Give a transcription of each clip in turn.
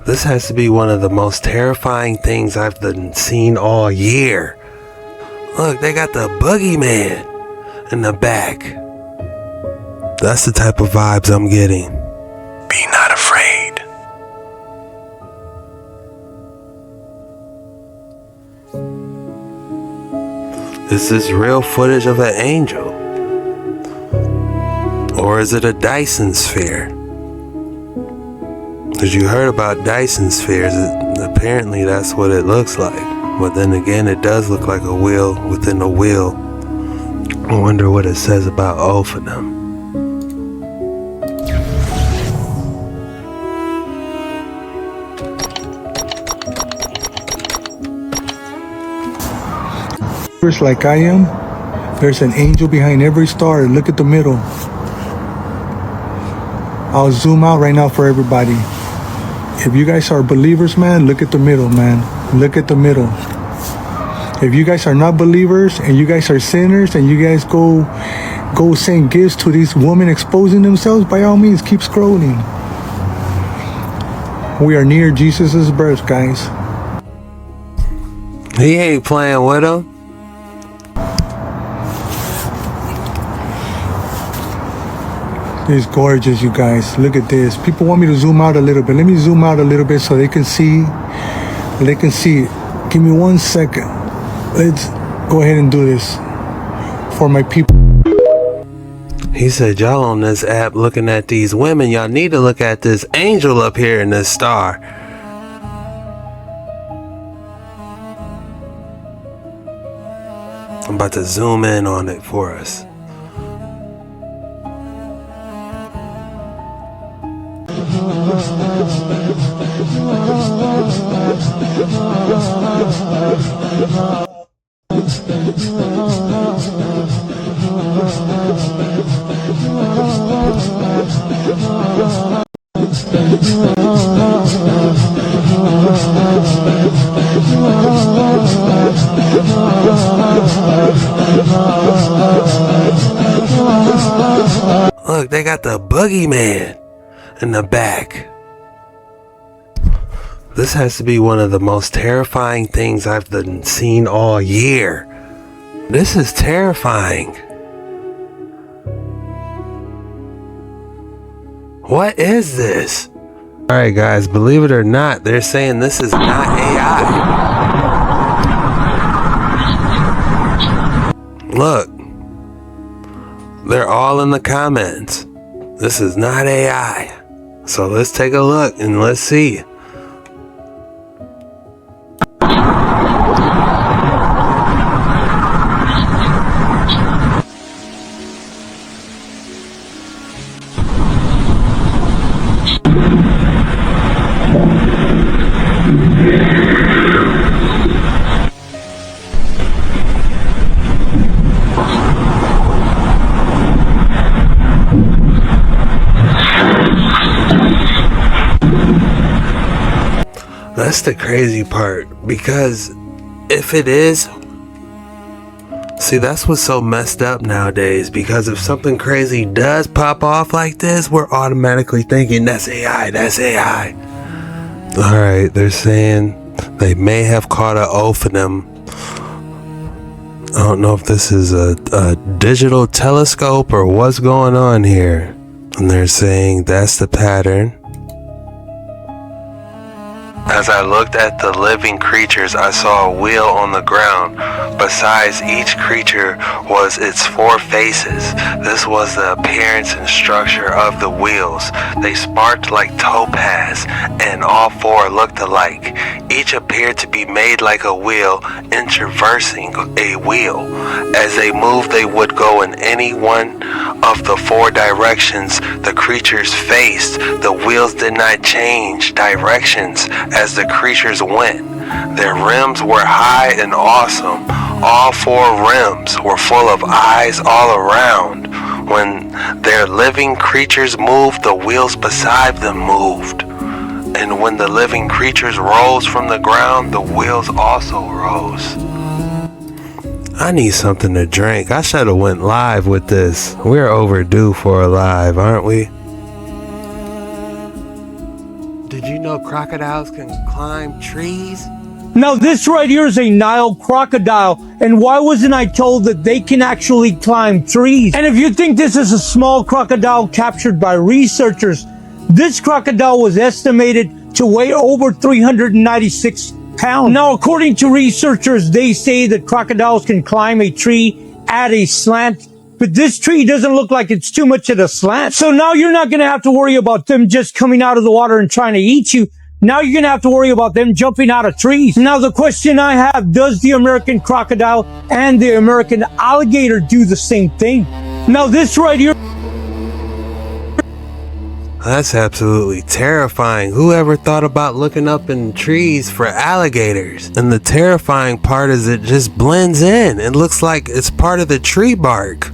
This has to be one of the most terrifying things I've seen all year. Look, they got the boogeyman in the back. That's the type of vibes I'm getting. Be not afraid. Is this real footage of an angel? Or is it a Dyson sphere? Because you heard about Dyson spheres, apparently that's what it looks like. But then again, it does look like a wheel within a wheel. I wonder what it says about Ophanim. First, like I am, there's an angel behind every star. Look at the middle. I'll zoom out right now for everybody. If you guys are believers, man, look at the middle, man. Look at the middle. If you guys are not believers and you guys are sinners and you guys go send gifts to these women exposing themselves, by all means, keep scrolling. We are near Jesus' birth, guys. He ain't playing with him. It's gorgeous, you guys. Look at this. People want me to zoom out a little bit. Let me zoom out a little bit so they can see. They can see it. Give me 1 second. Let's go ahead and do this for my people. He said, y'all on this app looking at these women, y'all need to look at this angel up here in this star. I'm about to zoom in on it for us. Look, they got the boogeyman in the back. This has to be one of the most terrifying things I've seen all year. This is terrifying. What is this? Alright guys, believe it or not, they're saying this is not AI. Look. They're all in the comments. This is not AI. So let's take a look and let's see. That's the crazy part, because if it is, see, that's what's so messed up nowadays, because if something crazy does pop off like this, we're automatically thinking that's AI, that's AI. Alright, they're saying they may have caught an Ophanim. I don't know if this is a digital telescope or what's going on here. And they're saying that's the pattern. As I looked at the living creatures, I saw a wheel on the ground. Besides each creature was its 4 faces. This was the appearance and structure of the wheels. They sparked like topaz, and all 4 looked alike. Each appeared to be made like a wheel, traversing a wheel. As they moved, they would go in any one of the 4 directions the creatures faced. The wheels did not change directions as the creatures went. Their rims were high and awesome. All 4 rims were full of eyes all around. When their living creatures moved, the wheels beside them moved. And when the living creatures rose from the ground, the wheels also rose. I need something to drink. I should have went live with this. We're overdue for a live, aren't we? did you know crocodiles can climb trees? Now this right here is a Nile crocodile, and why wasn't I told that they can actually climb trees? And if you think this is a small crocodile captured by researchers, this crocodile was estimated to weigh over 396 pounds. Now according to researchers, they say that crocodiles can climb a tree at a slant, but this tree doesn't look like it's too much at a slant. So now you're not going to have to worry about them just coming out of the water and trying to eat you. Now you're going to have to worry about them jumping out of trees. Now the question I have, does the American crocodile and the American alligator do the same thing? Now this right here. That's absolutely terrifying. Whoever thought about looking up in trees for alligators? And the terrifying part is it just blends in. It looks like it's part of the tree bark.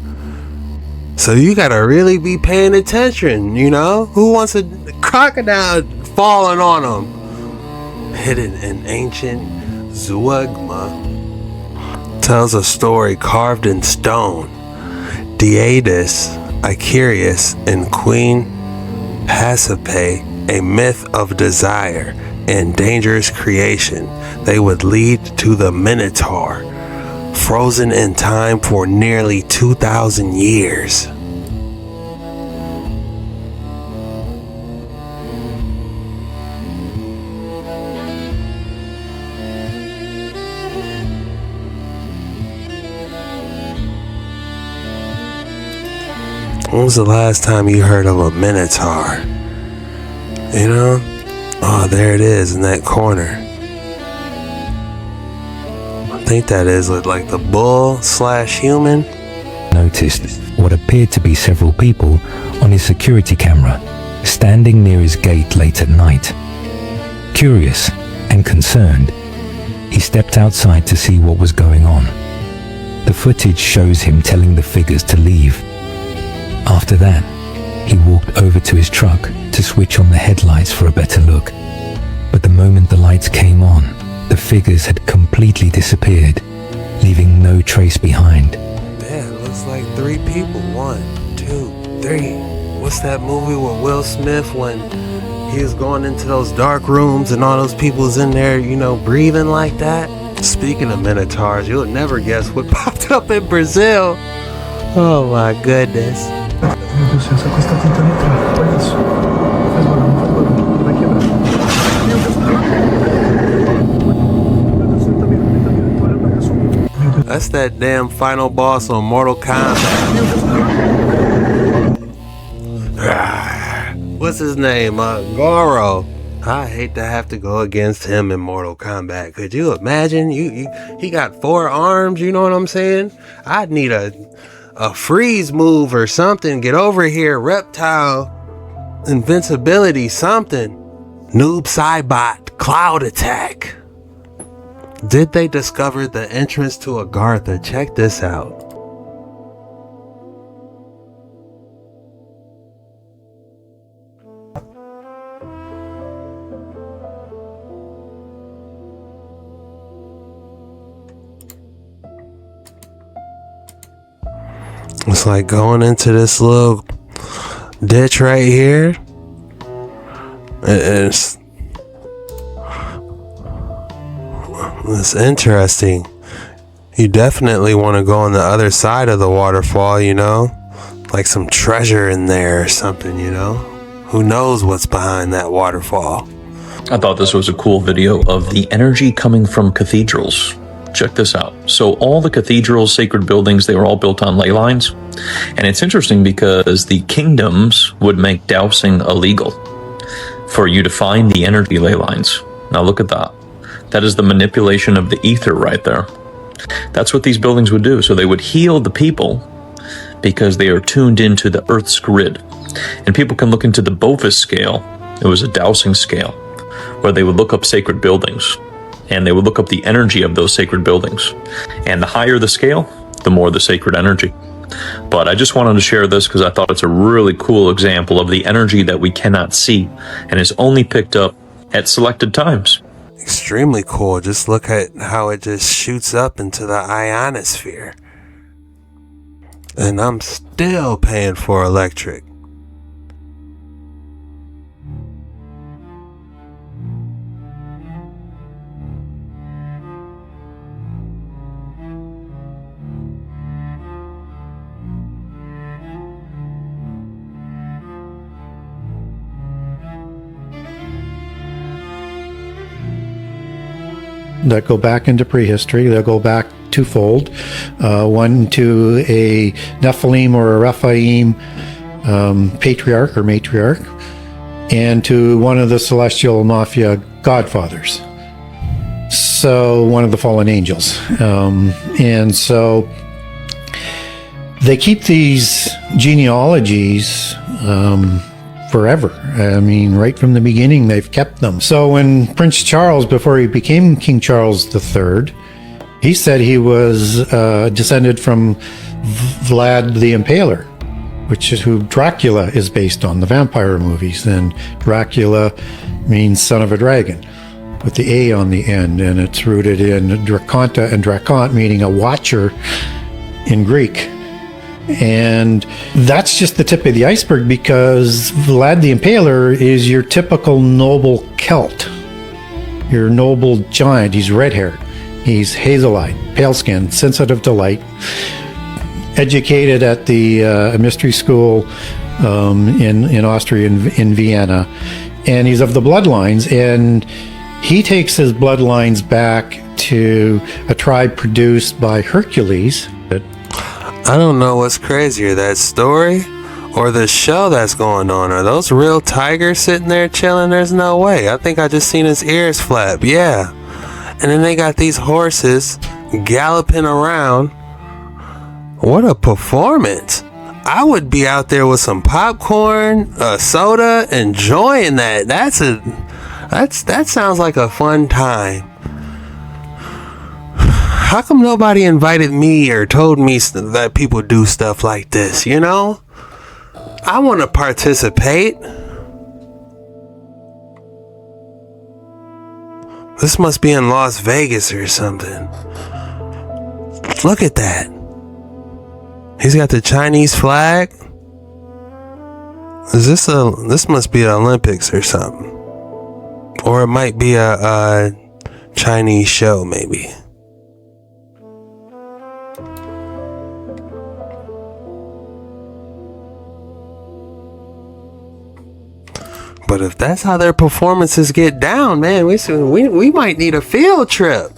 So you gotta really be paying attention, you know? Who wants a crocodile falling on them? Hidden in ancient Zeugma tells a story carved in stone. Deidas, Icarius, and Queen Pasiphae, a myth of desire and dangerous creation. They would lead to the Minotaur, frozen in time for nearly 2,000 years. When was the last time you heard of a Minotaur? You know? Oh, there it is in that corner. I think that is like the bull/human. Noticed what appeared to be several people on his security camera, standing near his gate late at night. Curious and concerned, he stepped outside to see what was going on. The footage shows him telling the figures to leave. After that, he walked over to his truck to switch on the headlights for a better look. But the moment the lights came on, the figures had completely disappeared, leaving no trace behind. Yeah, it looks like 3 people. 1, 2, 3. What's that movie with Will Smith when he was going into those dark rooms and all those people's in there, you know, breathing like that? Speaking of Minotaurs, you'll never guess what popped up in Brazil. Oh my goodness. Meu Deus do céu, essa coisa tá tentando entrar. Olha isso. Faz barulho, vai quebrar. Meu Deus do céu, tá mirando, tô olhando pra cá, sumiu. Meu Deus. That's that damn final boss on Mortal Kombat. Meu Deus. What's his name? Goro. I hate to have to go against him in Mortal Kombat. Could you imagine? He got 4 arms, you know what I'm saying? I'd need a freeze move or something. Get over here, reptile. Invincibility, something. Noob Cybot, cloud attack. Did they discover the entrance to Agartha? Check this out. It's like going into this little ditch right here. It's interesting. You definitely want to go on the other side of the waterfall, you know? Like some treasure in there or something, you know? Who knows what's behind that waterfall? I thought this was a cool video of the energy coming from cathedrals. Check this out. So all the cathedrals, sacred buildings, they were all built on ley lines. And it's interesting because the kingdoms would make dowsing illegal for you to find the energy ley lines. Now look at that. That is the manipulation of the ether right there. That's what these buildings would do. So they would heal the people because they are tuned into the Earth's grid. And people can look into the Bovis scale. It was a dowsing scale where they would look up sacred buildings. And they would look up the energy of those sacred buildings. And the higher the scale, the more the sacred energy. But I just wanted to share this because I thought it's a really cool example of the energy that we cannot see and is only picked up at selected times. Extremely cool. Just look at how it just shoots up into the ionosphere. And I'm still paying for electric. that go back into prehistory. They'll go back twofold. One to a Nephilim or a Rephaim patriarch or matriarch, and to one of the celestial mafia godfathers. So one of the fallen angels. And so they keep these genealogies forever. I mean, right from the beginning, they've kept them. So when Prince Charles, before he became King Charles III, he said he was descended from Vlad the Impaler, which is who Dracula is based on, the vampire movies. And Dracula means son of a dragon, with the A on the end, and it's rooted in Draconta and Dracont, meaning a watcher in Greek. And that's just the tip of the iceberg, because Vlad the Impaler is your typical noble Celt, your noble giant. He's red-haired, he's hazel-eyed, pale-skinned, sensitive to light, educated at the mystery school in Austria, in Vienna, and he's of the bloodlines, and he takes his bloodlines back to a tribe produced by Hercules. I don't know what's crazier, that story or the show that's going on. Are those real tigers sitting there chilling? There's no way. I think I just seen his ears flap. Yeah. And then they got these horses galloping around. What a performance. I would be out there with some popcorn, a soda, enjoying that. That sounds like a fun time. How come nobody invited me or told me that people do stuff like this, you know? I want to participate. This must be in Las Vegas or something. Look at that. He's got the Chinese flag. This must be the Olympics or something. Or it might be a Chinese show, maybe. But if that's how their performances get down, man, we might need a field trip.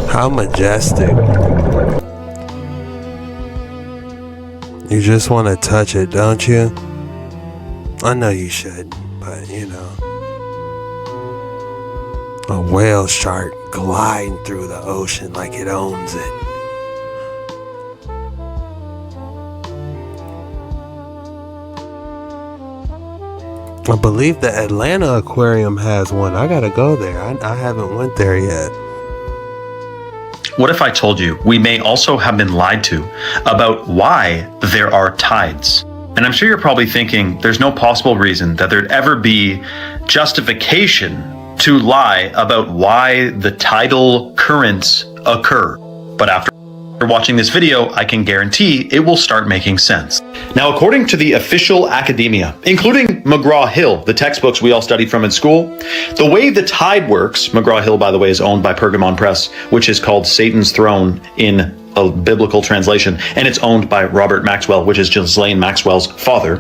How majestic. You just want to touch it, don't you? I know you should, but you know. A whale shark gliding through the ocean like it owns it. I believe the Atlanta Aquarium has one. I gotta go there. I haven't went there yet. What if I told you we may also have been lied to about why there are tides? And I'm sure you're probably thinking there's no possible reason that there'd ever be justification to lie about why the tidal currents occur. But after watching this video, I can guarantee it will start making sense. Now, according to the official academia, including McGraw-Hill, the textbooks we all studied from in school, the way the tide works, McGraw-Hill, by the way, is owned by Pergamon Press, which is called Satan's Throne in a biblical translation, and it's owned by Robert Maxwell, which is Ghislaine Maxwell's father,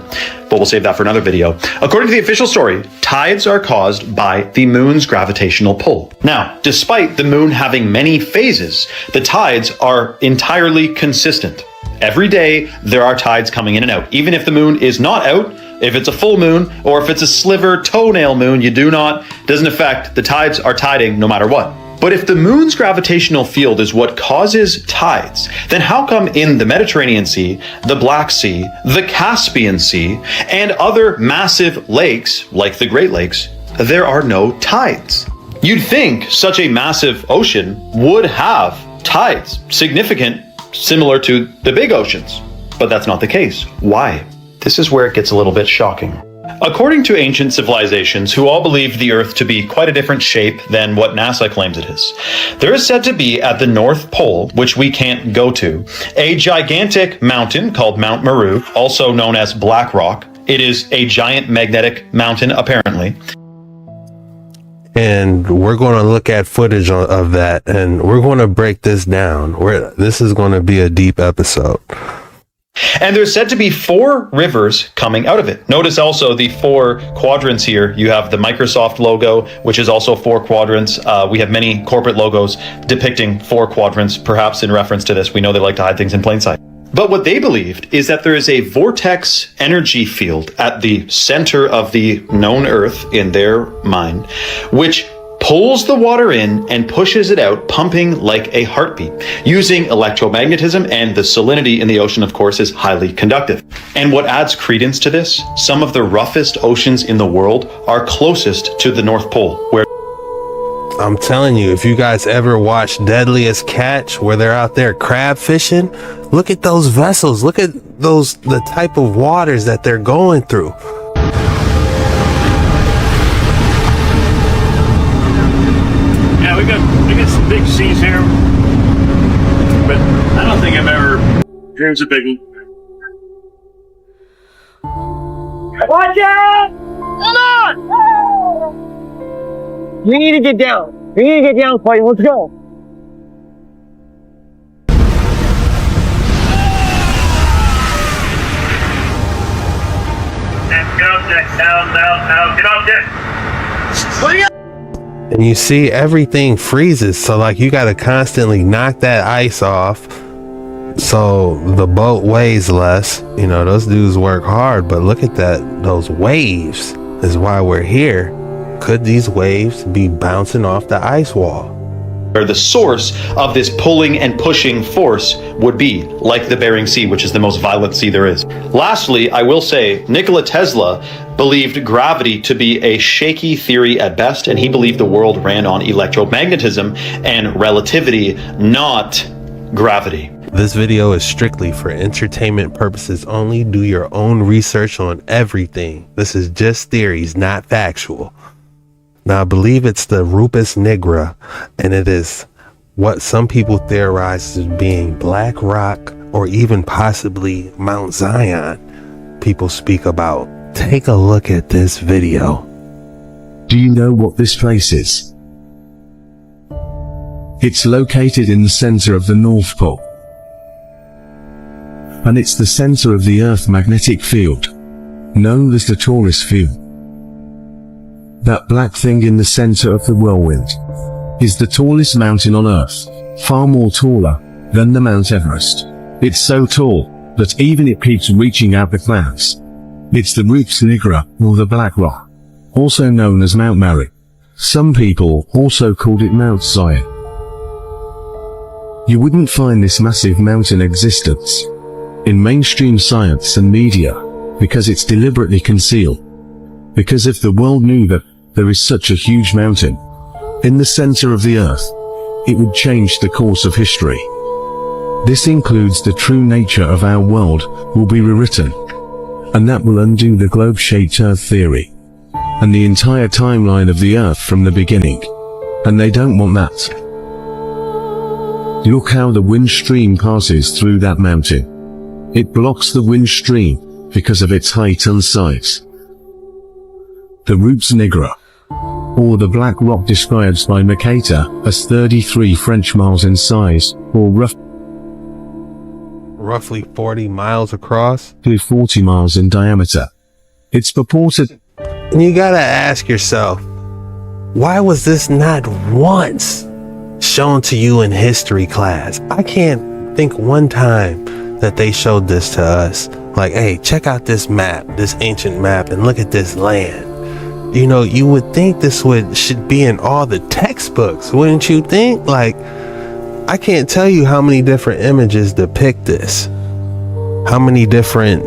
but we'll save that for another video. According to the official story, tides are caused by the moon's gravitational pull. Now, despite the moon having many phases, the tides are entirely consistent. Every day, there are tides coming in and out. Even if the moon is not out, if it's a full moon, or if it's a sliver toenail moon, doesn't affect, the tides are tiding no matter what. But if the moon's gravitational field is what causes tides, then how come in the Mediterranean Sea, the Black Sea, the Caspian Sea, and other massive lakes, like the Great Lakes, there are no tides? You'd think such a massive ocean would have tides, significant, similar to the big oceans. But that's not the case. Why? This is where it gets a little bit shocking. According to ancient civilizations who all believed the Earth to be quite a different shape than what NASA claims it is, there is said to be at the North Pole, which we can't go to, a gigantic mountain called Mount Meru, also known as Black Rock, It is a giant magnetic mountain, apparently. And we're going to look at footage of that, and we're going to break this down. This is going to be a deep episode. And there's said to be 4 rivers coming out of it. Notice also the 4 quadrants here. You have the Microsoft logo, which is also 4 quadrants. We have many corporate logos depicting 4 quadrants, perhaps in reference to this. We know they like to hide things in plain sight. But what they believed is that there is a vortex energy field at the center of the known Earth in their mind, which pulls the water in and pushes it out, pumping like a heartbeat, using electromagnetism, and the salinity in the ocean, of course, is highly conductive. And what adds credence to this, some of the roughest oceans in the world are closest to the North Pole, where I'm telling you, if you guys ever watch Deadliest Catch, where they're out there crab fishing, look at those vessels. Look at the type of waters that they're going through. Yeah, we got some big seas here, but I don't think I've ever experienced a big one. Watch out! Come on! We need to get down. We need to get down, Clay. Let's go. Get off deck. Down. Get off deck. What do you got? And you see everything freezes. So like you got to constantly knock that ice off. So the boat weighs less. You know, those dudes work hard, but look at that. Those waves is why we're here. Could these waves be bouncing off the ice wall? where the source of this pulling and pushing force would be, like the Bering Sea, which is the most violent sea there is. Lastly, I will say Nikola Tesla believed gravity to be a shaky theory at best, and he believed the world ran on electromagnetism and relativity, not gravity. This video is strictly for entertainment purposes only. Do your own research on everything. This is just theories, not factual. Now, I believe it's the Rupes Nigra, and it is what some people theorize as being black rock or even possibly Mount Zion people speak about. Take a look at this video. Do you know what this place is? It's located in the center of the North Pole. And it's the center of the Earth magnetic field, known as the Taurus field. That black thing in the center of the whirlwind is the tallest mountain on Earth, far more taller than the Mount Everest. It's so tall that even it keeps reaching out the clouds. It's the Rupes Nigra, or the Black Rock, also known as Mount Meru. Some people also called it Mount Zion. You wouldn't find this massive mountain existence in mainstream science and media because it's deliberately concealed. Because if the world knew that there is such a huge mountain in the center of the Earth, it would change the course of history. This includes the true nature of our world will be rewritten, and that will undo the globe-shaped Earth theory and the entire timeline of the Earth from the beginning. And they don't want that. Look how the wind stream passes through that mountain. It blocks the wind stream because of its height and size. The Rupes Nigra, or the Black Rock, described by Mercator as 33 French miles in size, or Roughly 40 miles across. roughly 40 miles in diameter. It's purported. And you gotta ask yourself, why was this not once shown to you in history class? I can't think one time that they showed this to us. Like, hey, check out this map, this ancient map, and look at this land. You know, you would think this should be in all the textbooks, wouldn't you think? Like, I can't tell you how many different images depict this. How many different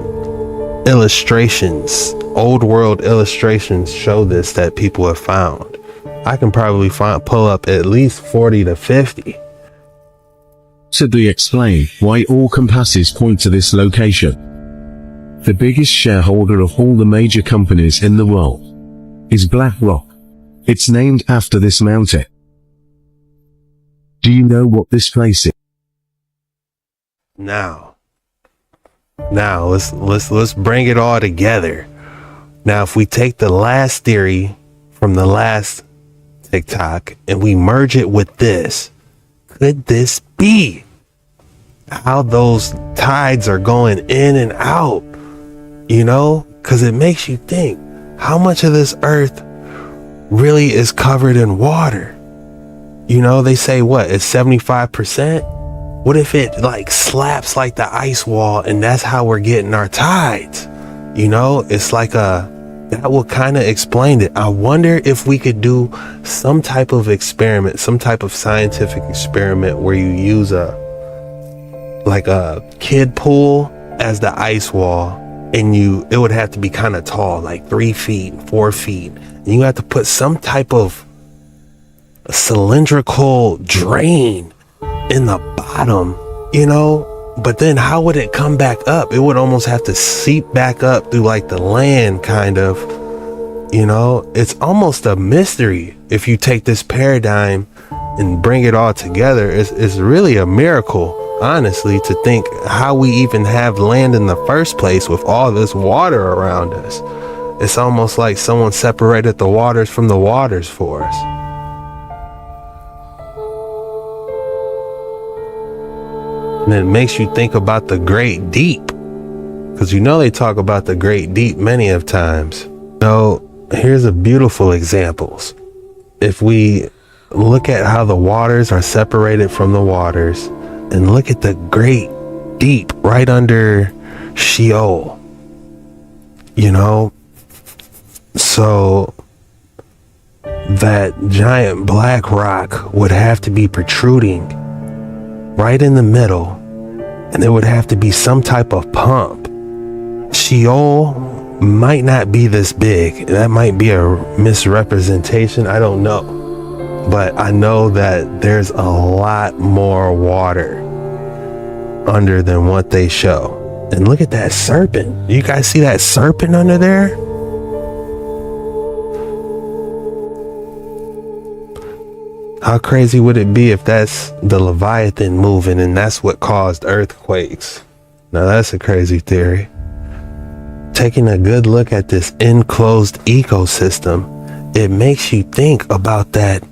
illustrations, old world illustrations show this that people have found. I can probably pull up at least 40 to 50. Simply explain why all compasses point to this location. The biggest shareholder of all the major companies in the world is Black Rock. It's named after this mountain. Do you know what this place is? Now, Now let's bring it all together. Now, if we take the last theory from the last TikTok and we merge it with this, could this be how those tides are going in and out? You know, because it makes you think, how much of this earth really is covered in water? You know, they say what, it's 75%. What if it like slaps like the ice wall and that's how we're getting our tides? You know, it's like that will kind of explain it. I wonder if we could do some type of experiment, some type of scientific experiment where you use a kid pool as the ice wall, and it would have to be kind of tall, like 3 feet, 4 feet. And you have to put some type of cylindrical drain in the bottom, you know, but then how would it come back up? It would almost have to seep back up through like the land, kind of, you know. It's almost a mystery if you take this paradigm and bring it all together. It's really a miracle, honestly, to think how we even have land in the first place with all this water around us. It's almost like someone separated the waters from the waters for us. And it makes you think about the great deep, because you know they talk about the great deep many of times. So here's a beautiful examples. If we look at how the waters are separated from the waters, and look at the great deep right under Sheol, you know, so that giant black rock would have to be protruding right in the middle, and there would have to be some type of pump. Sheol might not be this big. That might be a misrepresentation. I don't know. But I know that there's a lot more water under than what they show. And look at that serpent. You guys see that serpent under there? How crazy would it be if that's the Leviathan moving and that's what caused earthquakes? Now that's a crazy theory. Taking a good look at this enclosed ecosystem, it makes you think about that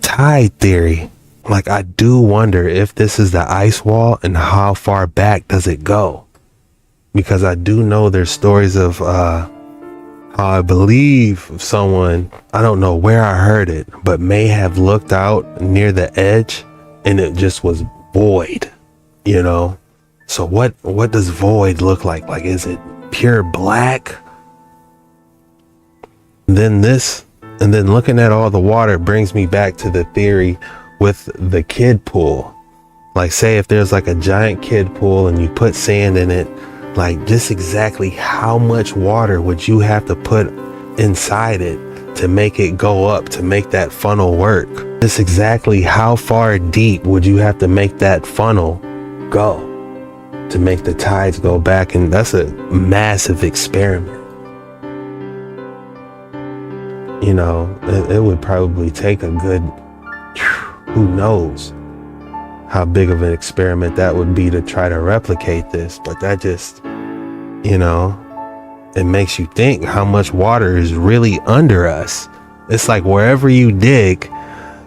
tide theory. Like, I do wonder if this is the ice wall and how far back does it go? Because I do know there's stories of how I believe someone, I don't know where I heard it, but may have looked out near the edge and it just was void, you know? So what does void look like? Like, is it pure black? And then looking at all the water brings me back to the theory with the kid pool. Like, say if there's like a giant kid pool and you put sand in it, like, just exactly how much water would you have to put inside it to make it go up, to make that funnel work? Just exactly how far deep would you have to make that funnel go to make the tides go back? And that's a massive experiment. You know, it would probably take a good, who knows how big of an experiment that would be to try to replicate this. But that just, you know, it makes you think how much water is really under us. It's like wherever you dig,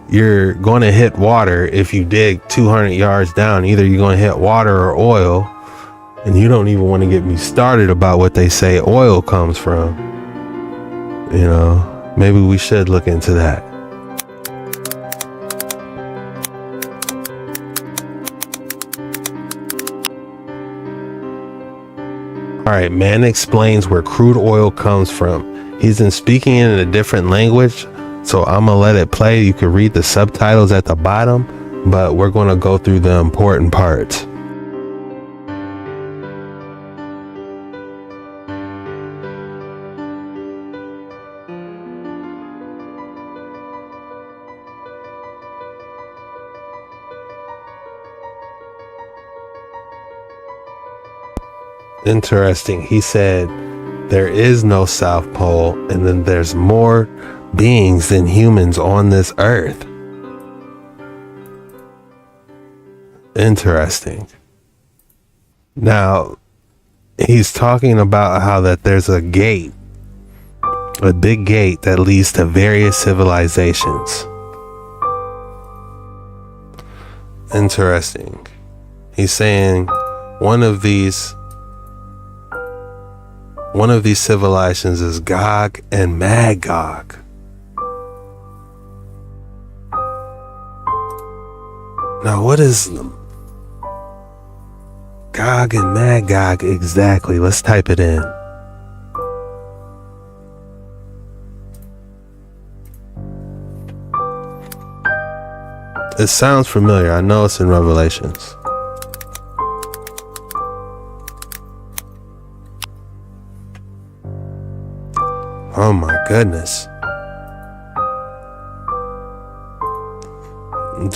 you're going to hit water. If you dig 200 yards down, either you're going to hit water or oil. And you don't even want to get me started about what they say oil comes from. You know, maybe we should look into that. All right, man explains where crude oil comes from. He's been speaking in a different language, so I'm gonna let it play. You can read the subtitles at the bottom, but we're gonna go through the important parts. Interesting. He said there is no South Pole, and then there's more beings than humans on this earth. Interesting. Now, he's talking about how that there's a gate, a big gate that leads to various civilizations. Interesting. He's saying one of these civilizations is Gog and Magog. Now, what is Gog and Magog exactly? Let's type it in. It sounds familiar. I know it's in Revelations. Oh my goodness.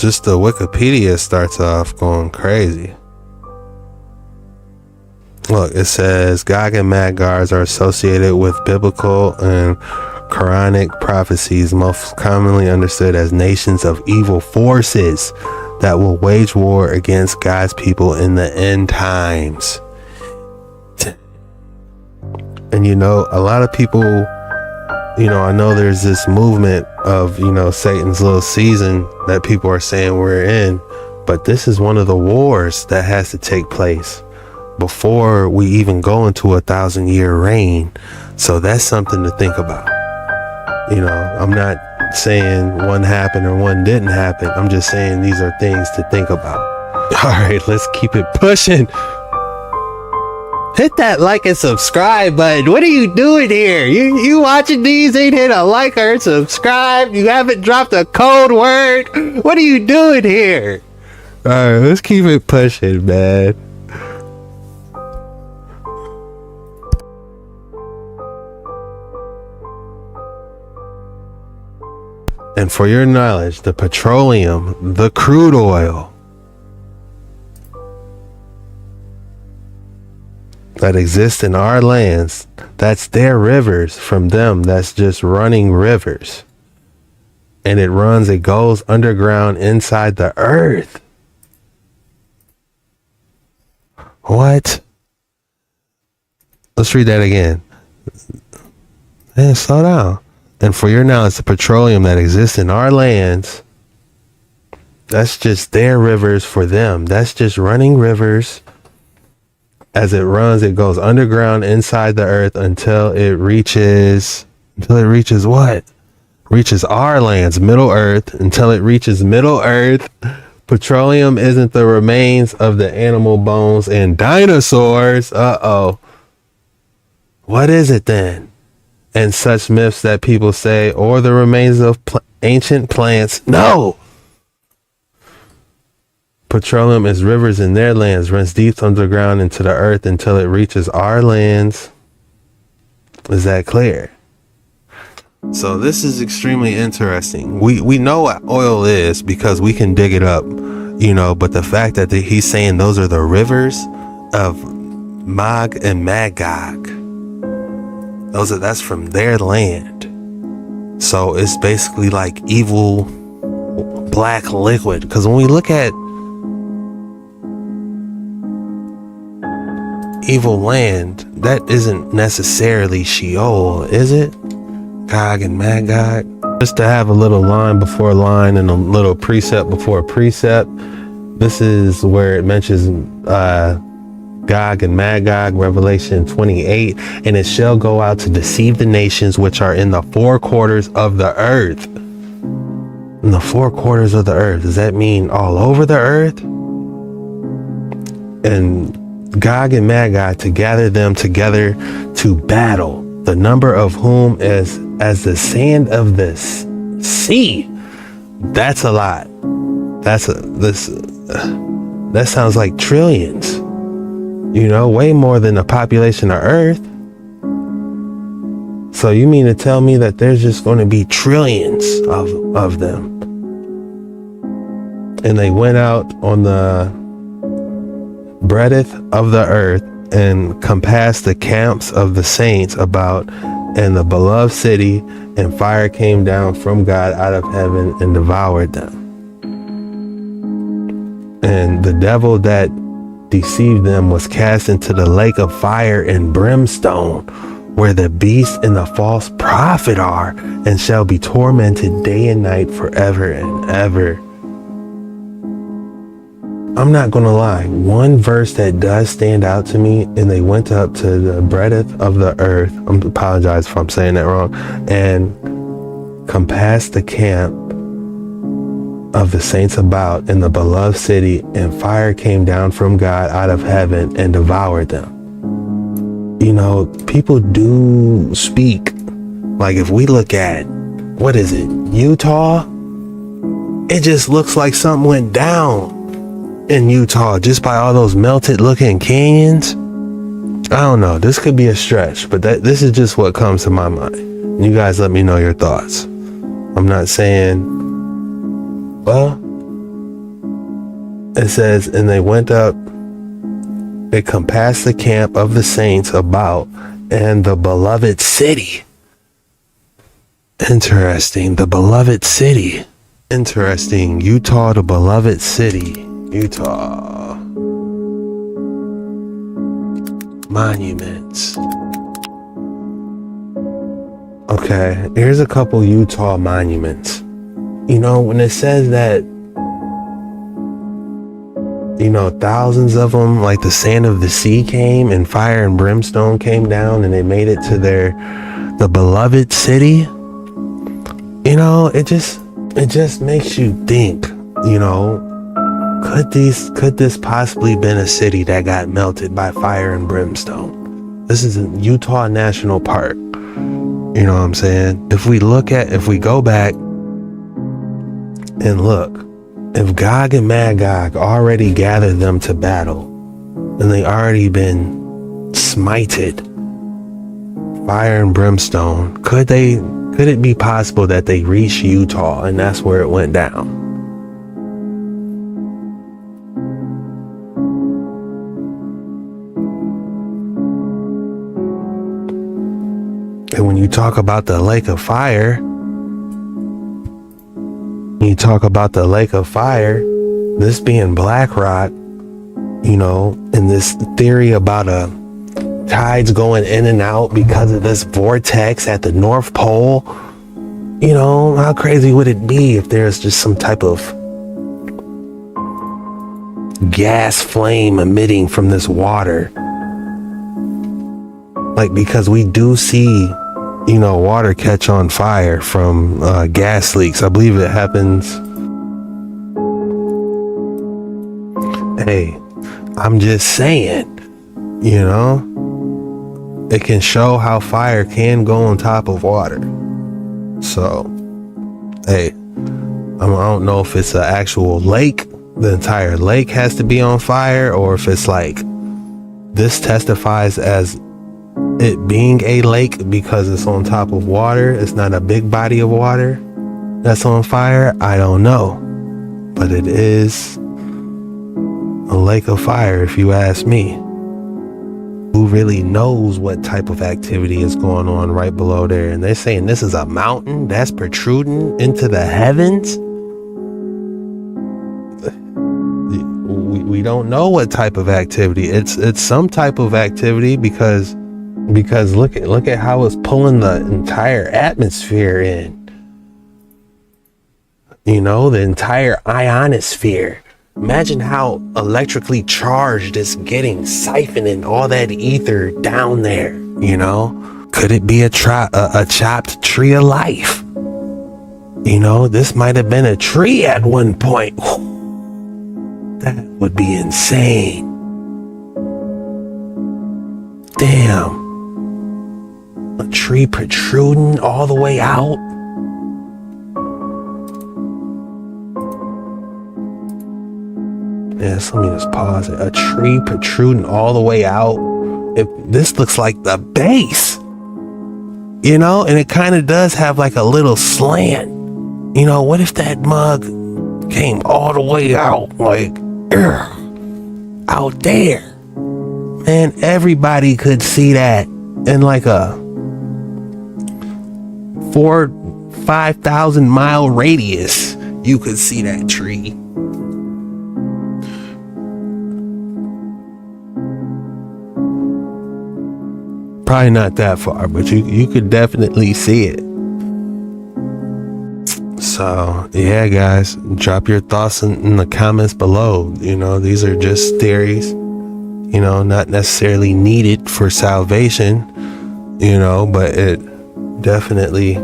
Just the Wikipedia starts off going crazy. Look, it says Gog and Magog are associated with biblical and Quranic prophecies, most commonly understood as nations of evil forces that will wage war against God's people in the end times. And you know, a lot of people, you know, I know there's this movement of, you know, Satan's little season that people are saying we're in, but this is one of the wars that has to take place before we even go into 1,000-year reign. So that's something to think about. You know, I'm not saying one happened or one didn't happen. I'm just saying these are things to think about. All right, let's keep it pushing. Hit that like and subscribe button. What are you doing here? You watching these, ain't hit a like or subscribe? You haven't dropped a code word? What are you doing here? All right, let's keep it pushing, man. And for your knowledge, the petroleum, the crude oil that exists in our lands, that's their rivers from them. That's just running rivers. And it goes underground inside the earth. What? Let's read that again. Man, slow down. And for your knowledge, the petroleum that exists in our lands, that's just their rivers for them. That's just running rivers. As it runs, it goes underground inside the earth until it reaches what? Reaches our lands, Middle Earth, until it reaches Middle Earth. Petroleum isn't the remains of the animal bones and dinosaurs. Uh-oh. What is it then? And such myths that people say, or the remains of ancient plants. No! Petroleum is rivers in their lands, runs deep underground into the earth until it reaches our lands. Is that clear? So this is extremely interesting. We know what oil is because we can dig it up, you know, but the fact that he's saying those are the rivers of Mag and Magog. That's from their land. So it's basically like evil black liquid. Because when we look at evil land, that isn't necessarily Sheol, is it? Gog and Magog. Just to have a little line before line and a little precept before precept. This is where it mentions Gog and Magog, Revelation 28, and it shall go out to deceive the nations which are in the four quarters of the earth. In the four quarters of the earth, does that mean all over the earth? And Gog and Magog to gather them together to battle, the number of whom is as the sand of the sea. That's a lot. That sounds like trillions. You know, way more than the population of Earth. So you mean to tell me that there's just going to be trillions of them? And they went out on the breadth of the earth and compassed the camps of the saints about and the beloved city, and fire came down from God out of heaven and devoured them. And the devil that deceived them was cast into the lake of fire and brimstone, where the beast and the false prophet are, and shall be tormented day and night forever and ever. I'm not gonna lie, one verse that does stand out to me, and they went up to the breadth of the earth, I apologize if I'm saying that wrong, and compassed the camp of the saints about in the beloved city, and fire came down from God out of heaven and devoured them. You know, people do speak, like if we look at, what is it, Utah? It just looks like something went down in Utah just by all those melted looking canyons. I don't know, this could be a stretch, but this is just what comes to my mind. You guys let me know your thoughts. I'm not saying, well, it says, and they went up, it compassed the camp of the saints about and the beloved city. Interesting, the beloved city. Interesting, Utah, the beloved city. Utah. Monuments. Okay, here's a couple Utah monuments. You know, when it says that, you know, thousands of them, like the sand of the sea came and fire and brimstone came down and they made it to the beloved city. You know, it just makes you think, you know, could this possibly been a city that got melted by fire and brimstone? This is in Utah National Park. You know what I'm saying? If we go back and look, if Gog and Magog already gathered them to battle, and they already been smited, fire and brimstone, could it be possible that they reached Utah and that's where it went down? And when you talk about the lake of fire, this being black rock, you know, and this theory about tides going in and out because of this vortex at the North Pole, you know, how crazy would it be if there's just some type of gas flame emitting from this water? Like, because we do see, you know, water catch on fire from gas leaks. I believe it happens. Hey, I'm just saying, you know, it can show how fire can go on top of water. So, hey, I don't know if it's an actual lake, the entire lake has to be on fire, or if it's like, this testifies as it being a lake because it's on top of water. It's not a big body of water that's on fire. I don't know, but it is a lake of fire if you ask me. Who really knows what type of activity is going on right below there? And they're saying this is a mountain that's protruding into the heavens. We don't know what type of activity. It's some type of activity because look at how it's pulling the entire atmosphere in. You know, the entire ionosphere. Imagine how electrically charged it's getting, siphoning all that ether down there, you know? Could it be a chopped tree of life? You know, this might have been a tree at one point. That would be insane. Damn. A tree protruding all the way out? Yes, let me just pause it. A tree protruding all the way out. This looks like the base, you know, and it kind of does have like a little slant. You know, what if that mug came all the way out, like out there? Man, everybody could see that in like a 4,000-5,000 mile radius. You could see that tree. Probably not that far, but you could definitely see it. So, yeah, guys, drop your thoughts in the comments below. You know, these are just theories, you know, not necessarily needed for salvation, you know, but it definitely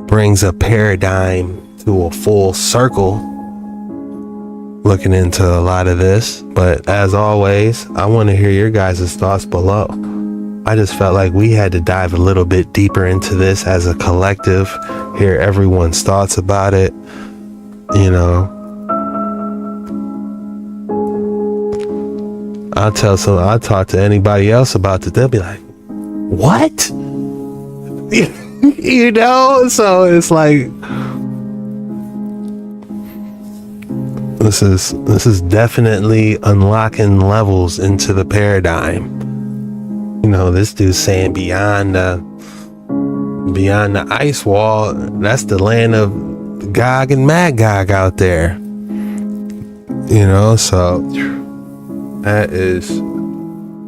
brings a paradigm to a full circle looking into a lot of this. But as always, I want to hear your guys' thoughts below. I just felt like we had to dive a little bit deeper into this as a collective, hear everyone's thoughts about it, you know. I'll talk to anybody else about it, they'll be like, what? You know, so it's like, this is definitely unlocking levels into the paradigm. You know, this dude's saying beyond the ice wall, that's the land of Gog and Magog out there. You know, so that is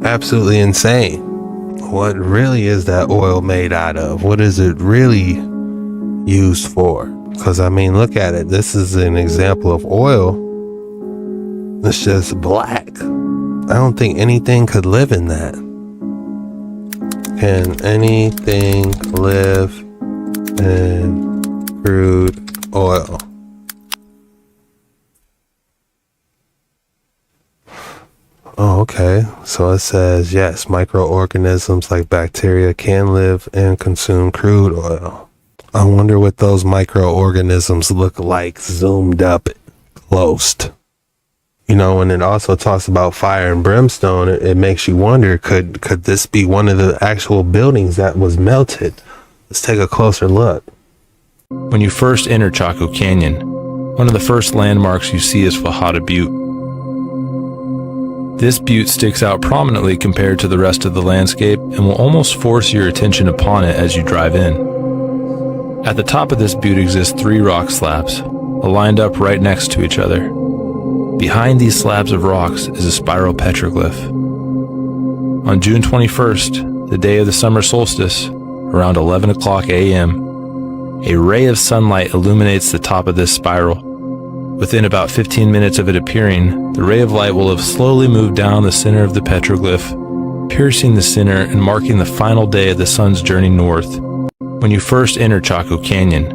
absolutely insane. What really is that oil made out of? What is it really used for? Because, I mean, look at it. This is an example of oil. It's just black. I don't think anything could live in that. Can anything live in crude oil? Oh, okay. So it says, yes, microorganisms like bacteria can live and consume crude oil. I wonder what those microorganisms look like zoomed up close. You know, and it also talks about fire and brimstone. It makes you wonder, could this be one of the actual buildings that was melted? Let's take a closer look. When you first enter Chaco Canyon, one of the first landmarks you see is Fajada Butte. This butte sticks out prominently compared to the rest of the landscape and will almost force your attention upon it as you drive in. At the top of this butte exist 3 rock slabs, lined up right next to each other. Behind these slabs of rocks is a spiral petroglyph. On June 21st, the day of the summer solstice, around 11 o'clock a.m., a ray of sunlight illuminates the top of this spiral. Within about 15 minutes of it appearing, the ray of light will have slowly moved down the center of the petroglyph, piercing the center and marking the final day of the sun's journey north. When you first enter Chaco Canyon.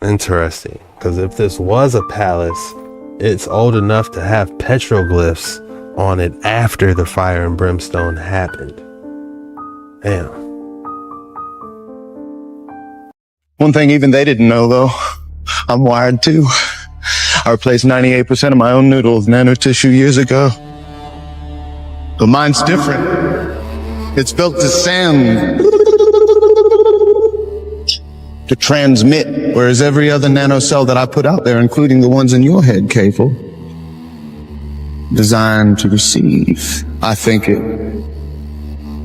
Interesting, because if this was a palace, it's old enough to have petroglyphs on it after the fire and brimstone happened. Damn. One thing even they didn't know, though, I'm wired too. I replaced 98% of my own noodles nanotissue years ago. But mine's different. It's built to send, to transmit, whereas every other nanocell that I put out there, including the ones in your head, Cable, designed to receive. I think it,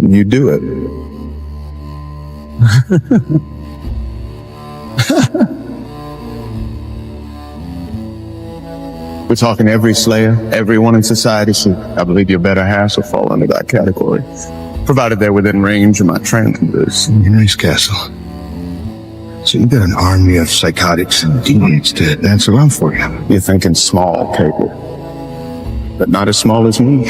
you do it. We're talking every slayer, everyone in society, so I believe your better halves will fall under that category, provided they're within range of my transmitters. Nice castle. So you got an army of psychotics and demons to dance around for you. You're thinking small, Cable, but not as small as me.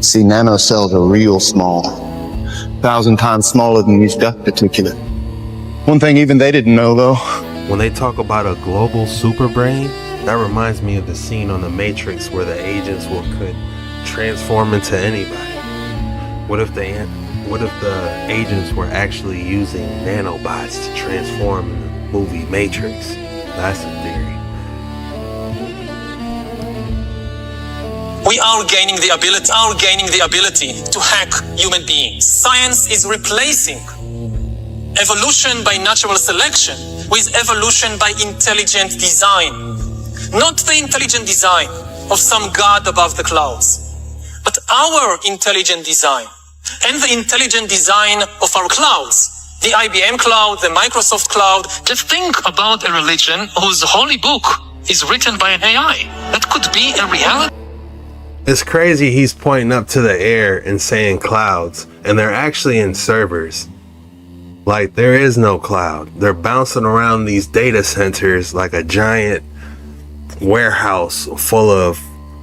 See, nanocells are real small, 1,000 times smaller than these duck particulate. One thing even they didn't know, though. When they talk about a global super brain, that reminds me of the scene on The Matrix where the agents could transform into anybody. What if the agents were actually using nanobots to transform in the movie Matrix? That's a theory. We are gaining the ability to hack human beings. Science is replacing evolution by natural selection with evolution by intelligent design. Not the intelligent design of some god above the clouds, but our intelligent design and the intelligent design of our clouds. The IBM cloud, the Microsoft cloud. Just think about a religion whose holy book is written by an AI. That could be a reality. It's crazy he's pointing up to the air and saying clouds, and they're actually in servers. Like, there is no cloud. They're bouncing around these data centers like a giant warehouse full of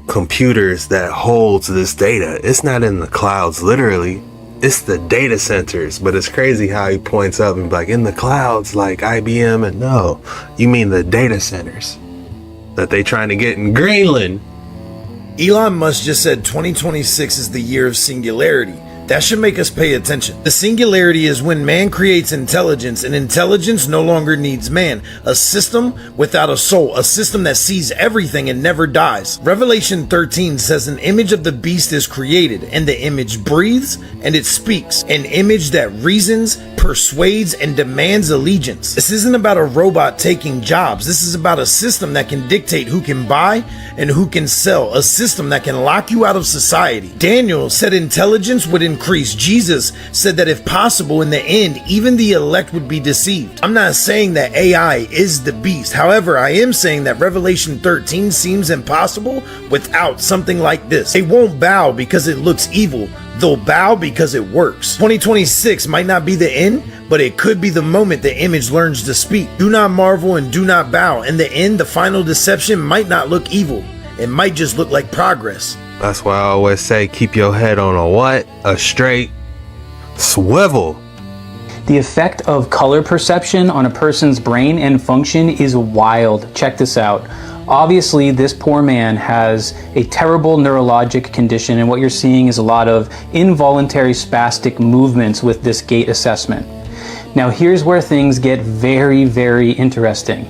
computers that holds this data. It's not in the clouds, literally. It's the data centers. But it's crazy how he points up and be like, in the clouds, like IBM. And no, you mean the data centers that they trying to get in Greenland. Elon Musk just said 2026 is the year of singularity. That should make us pay attention. The singularity is when man creates intelligence, and intelligence no longer needs man. A system without a soul, a system that sees everything and never dies. Revelation 13 says an image of the beast is created, and the image breathes and it speaks. An image that reasons, persuades, and demands allegiance. This isn't about a robot taking jobs. This is about a system that can dictate who can buy and who can sell. A system that can lock you out of society. Daniel said intelligence would increase. Jesus said that if possible, in the end, even the elect would be deceived. I'm not saying that AI is the beast. However, I am saying that Revelation 13 seems impossible without something like this. They won't bow because it looks evil. They'll bow because it works. 2026 might not be the end, but it could be the moment the image learns to speak. Do not marvel and do not bow. In the end, the final deception might not look evil. It might just look like progress. That's why I always say, keep your head on a what? A straight swivel. The effect of color perception on a person's brain and function is wild. Check this out. Obviously, this poor man has a terrible neurologic condition, and what you're seeing is a lot of involuntary spastic movements with this gait assessment. Now, here's where things get very, very interesting.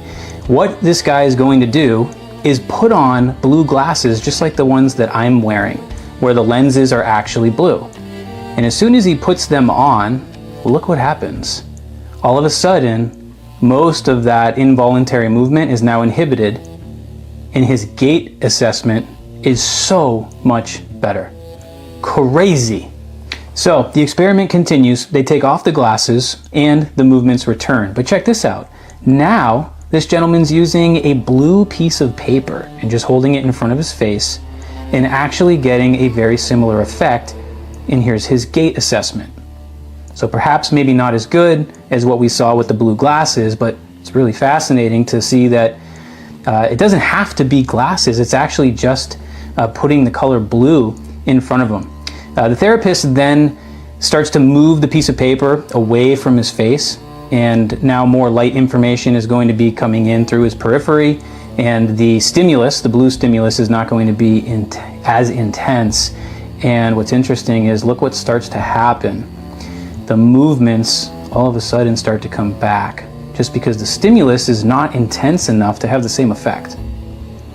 What this guy is going to do is put on blue glasses just like the ones that I'm wearing, where the lenses are actually blue. And as soon as he puts them on, look what happens. All of a sudden, most of that involuntary movement is now inhibited, and his gait assessment is so much better. Crazy. So the experiment continues. They take off the glasses and the movements return. But check this out. Now, this gentleman's using a blue piece of paper and just holding it in front of his face and actually getting a very similar effect. And here's his gait assessment. So perhaps maybe not as good as what we saw with the blue glasses, but it's really fascinating to see that it doesn't have to be glasses. It's actually just putting the color blue in front of him. The therapist then starts to move the piece of paper away from his face, and now more light information is going to be coming in through his periphery, and the stimulus, the blue stimulus, is not going to be as intense. And what's interesting is look what starts to happen. The movements all of a sudden start to come back just because the stimulus is not intense enough to have the same effect.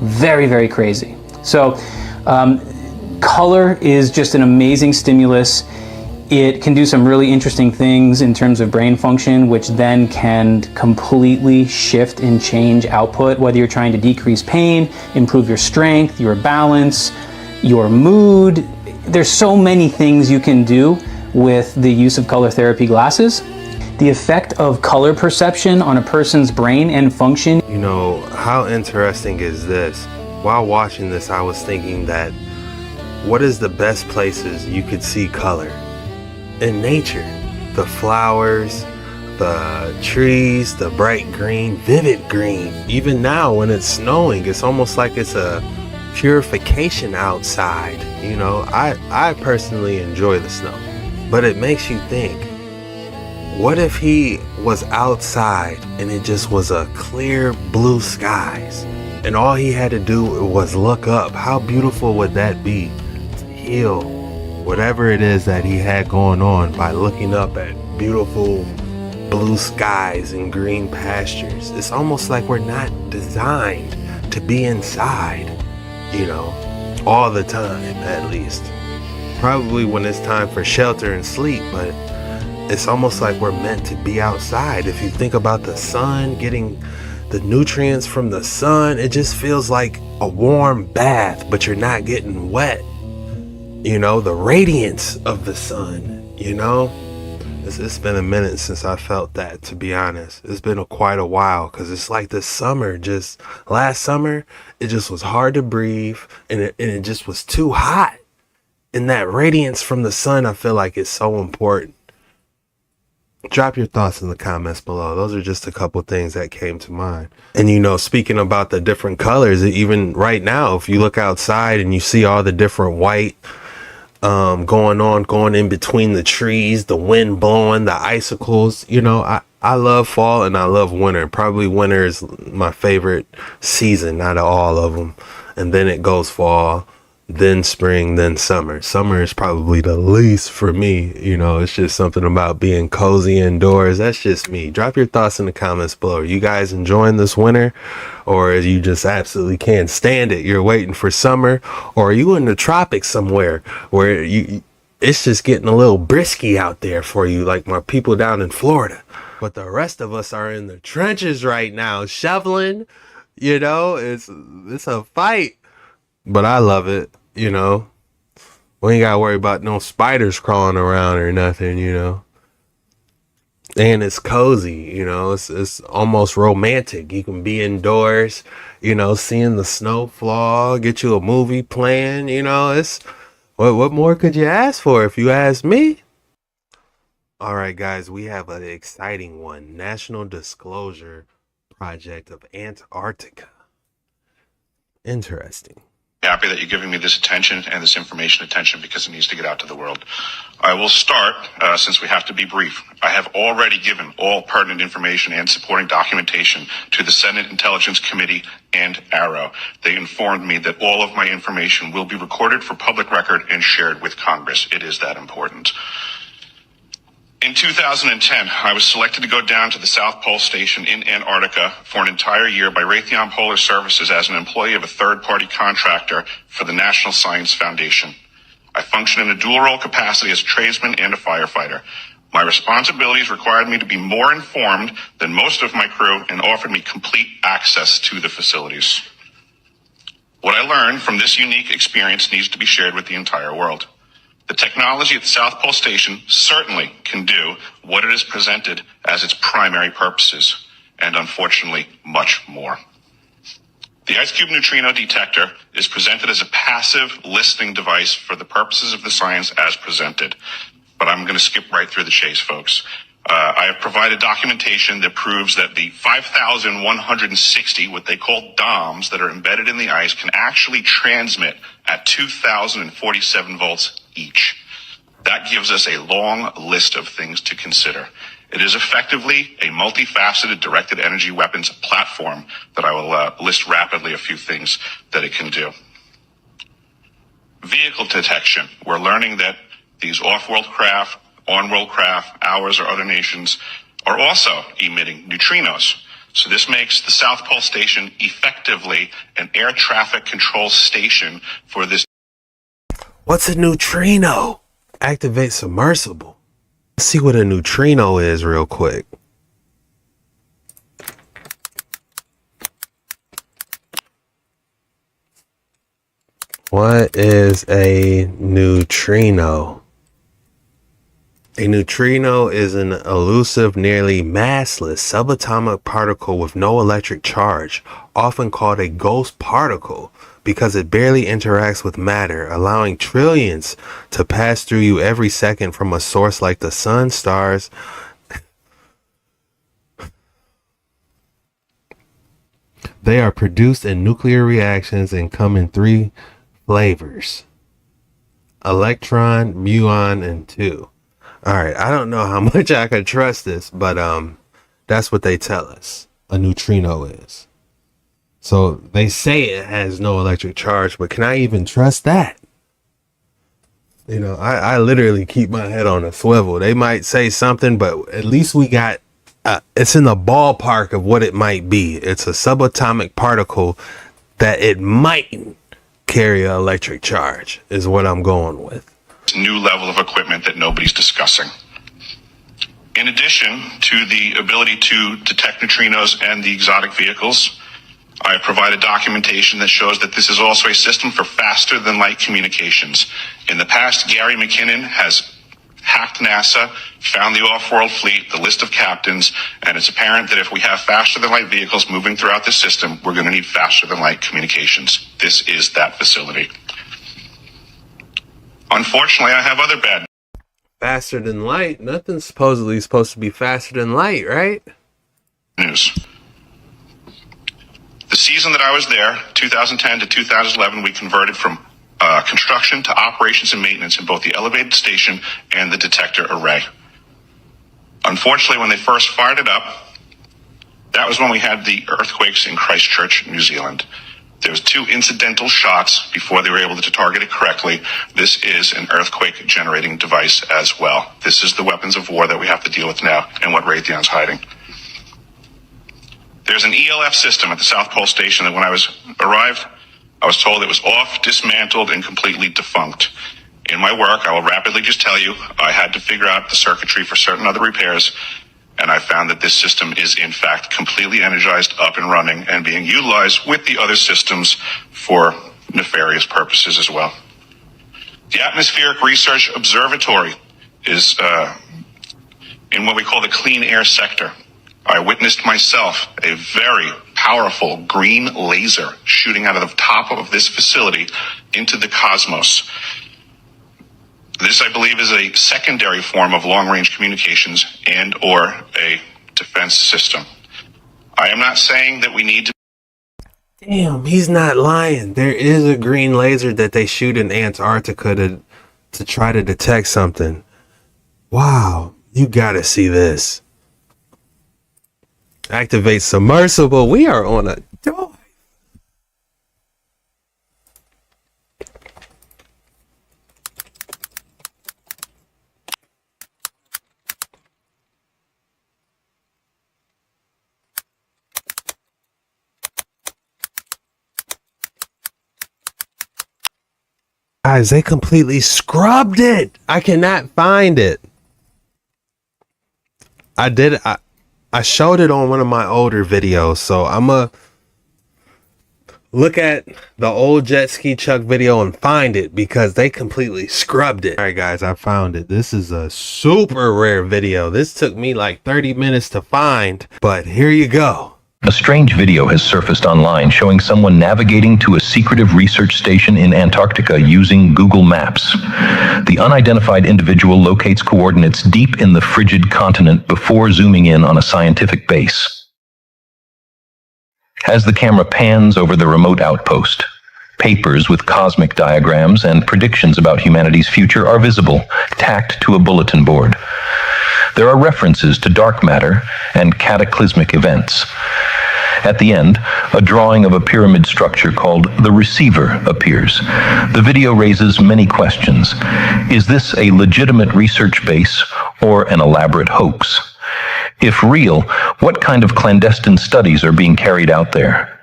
Very, very crazy. So color is just an amazing stimulus. It can do some really interesting things in terms of brain function, which then can completely shift and change output, whether you're trying to decrease pain, improve your strength, your balance, your mood. There's so many things you can do with the use of color therapy glasses. The effect of color perception on a person's brain and function. You know, how interesting is this? While watching this, I was thinking that what is the best places you could see color? In nature. The flowers, the trees, the bright green, vivid green. Even now when it's snowing, it's almost like it's a purification outside. You know, I personally enjoy the snow, but it makes you think, what if he was outside and it just was a clear blue skies and all he had to do was look up? How beautiful would that be to heal whatever it is that he had going on by looking up at beautiful blue skies and green pastures? It's almost like we're not designed to be inside, you know, all the time, at least. Probably when it's time for shelter and sleep, but it's almost like we're meant to be outside. If you think about the sun, getting the nutrients from the sun, it just feels like a warm bath, but you're not getting wet. You know, the radiance of the sun, you know, It's been a minute since I felt that, to be honest. It's been quite a while, because it's like this summer, just last summer, it just was hard to breathe, and it just was too hot. And that radiance from the sun, I feel like is so important. Drop your thoughts in the comments below. Those are just a couple things that came to mind. And you know, speaking about the different colors, even right now, if you look outside and you see all the different white going in between the trees, the wind blowing, the icicles, you know, I love fall and I love winter. Probably winter is my favorite season out of all of them. And then it goes fall, then spring, then summer. Summer is probably the least for me. You know, it's just something about being cozy indoors. That's just me. Drop your thoughts in the comments below. Are you guys enjoying this winter, or you just absolutely can't stand it? You're waiting for summer, or are you in the tropics somewhere where it's just getting a little brisky out there for you, like my people down in Florida? But the rest of us are in the trenches right now, shoveling. You know, it's a fight. But I love it, you know. We ain't gotta worry about no spiders crawling around or nothing, you know. And it's cozy, you know. It's almost romantic. You can be indoors, you know, seeing the snow fall, get you a movie playing, you know. It's what more could you ask for, if you ask me? All right, guys, we have an exciting one. National Disclosure Project of Antarctica. Interesting. Happy that you're giving me this attention and this information attention, because it needs to get out to the world. I will start, since we have to be brief. I have already given all pertinent information and supporting documentation to the Senate Intelligence Committee and AARO. They informed me that all of my information will be recorded for public record and shared with Congress. It is that important. In 2010, I was selected to go down to the South Pole Station in Antarctica for an entire year by Raytheon Polar Services as an employee of a third-party contractor for the National Science Foundation. I function in a dual-role capacity as a tradesman and a firefighter. My responsibilities required me to be more informed than most of my crew and offered me complete access to the facilities. What I learned from this unique experience needs to be shared with the entire world. The technology at the South Pole Station certainly can do what it is presented as its primary purposes, and unfortunately, much more. The Ice Cube Neutrino Detector is presented as a passive listening device for the purposes of the science as presented. But I'm going to skip right through the chase, folks. I have provided documentation that proves that the 5,160, what they call DOMs, that are embedded in the ice can actually transmit at 2,047 volts each. That gives us a long list of things to consider. It is effectively a multifaceted directed energy weapons platform that I will list rapidly a few things that it can do. Vehicle detection. We're learning that these off-world craft, on-world craft, ours or other nations, are also emitting neutrinos. So this makes the South Pole Station effectively an air traffic control station for this. What's a neutrino? Activate submersible. Let's see what a neutrino is real quick. What is a neutrino? A neutrino is an elusive, nearly massless subatomic particle with no electric charge, often called a ghost particle because it barely interacts with matter, allowing trillions to pass through you every second from a source like the sun, stars. They are produced in nuclear reactions and come in 3 flavors: electron, muon, and 2. All right, I don't know how much I can trust this, but that's what they tell us a neutrino is. So they say it has no electric charge, but can I even trust that? You know, I literally keep my head on a swivel. They might say something, but at least we got, it's in the ballpark of what it might be. It's a subatomic particle that it might carry an electric charge is what I'm going with. New level of equipment that nobody's discussing. In addition to the ability to detect neutrinos and the exotic vehicles, I have provided documentation that shows that this is also a system for faster than light communications. In the past, Gary McKinnon has hacked NASA, found the off-world fleet, the list of captains, and it's apparent that if we have faster-than-light vehicles moving throughout the system, we're going to need faster-than-light communications. This is that facility. Unfortunately, I have other bad Faster than light? Nothing's supposedly supposed to be faster than light, right? news. The season that I was there, 2010 to 2011, we converted from construction to operations and maintenance in both the elevated station and the detector array. Unfortunately, when they first fired it up, that was when we had the earthquakes in Christchurch, New Zealand. There was 2 incidental shots before they were able to target it correctly. This is an earthquake generating device as well. This is the weapons of war that we have to deal with now and what Raytheon's hiding. There's an ELF system at the South Pole Station that when I arrived, I was told it was off, dismantled, and completely defunct. In my work, I will rapidly just tell you, I had to figure out the circuitry for certain other repairs, and I found that this system is in fact completely energized, up and running, and being utilized with the other systems for nefarious purposes as well. The Atmospheric Research Observatory is in what we call the clean air sector. I witnessed myself a very powerful green laser shooting out of the top of this facility into the cosmos. This, I believe, is a secondary form of long-range communications and or a defense system. I am not saying that we need to... Damn, he's not lying. There is a green laser that they shoot in Antarctica to try to detect something. Wow, you gotta see this. Activate submersible. We are on a dive. Guys, they completely scrubbed it. I cannot find it. I showed it on one of my older videos, so I'm gonna look at the old jet ski Chuck video and find it because they completely scrubbed it. All right, guys, I found it. This is a super rare video. This took me like 30 minutes to find, but here you go. A strange video has surfaced online showing someone navigating to a secretive research station in Antarctica using Google Maps. The unidentified individual locates coordinates deep in the frigid continent before zooming in on a scientific base. As the camera pans over the remote outpost, papers with cosmic diagrams and predictions about humanity's future are visible, tacked to a bulletin board. There are references to dark matter and cataclysmic events. At the end, a drawing of a pyramid structure called the receiver appears. The video raises many questions. Is this a legitimate research base or an elaborate hoax? If real, what kind of clandestine studies are being carried out there?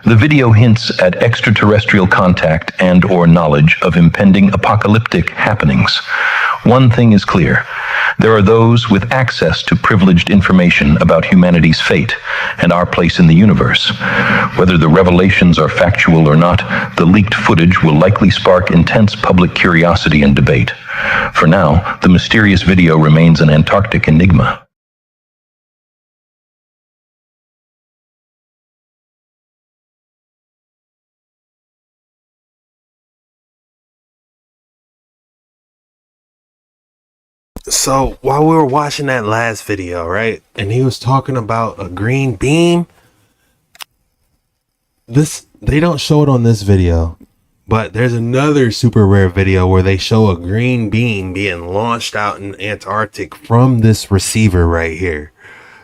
The video hints at extraterrestrial contact and or knowledge of impending apocalyptic happenings. One thing is clear. There are those with access to privileged information about humanity's fate and our place in the universe. Whether the revelations are factual or not, the leaked footage will likely spark intense public curiosity and debate. For now, the mysterious video remains an Antarctic enigma. So while we were watching that last video, right, and he was talking about a green beam, they don't show it on this video, but there's another super rare video where they show a green beam being launched out in Antarctic from this receiver right here.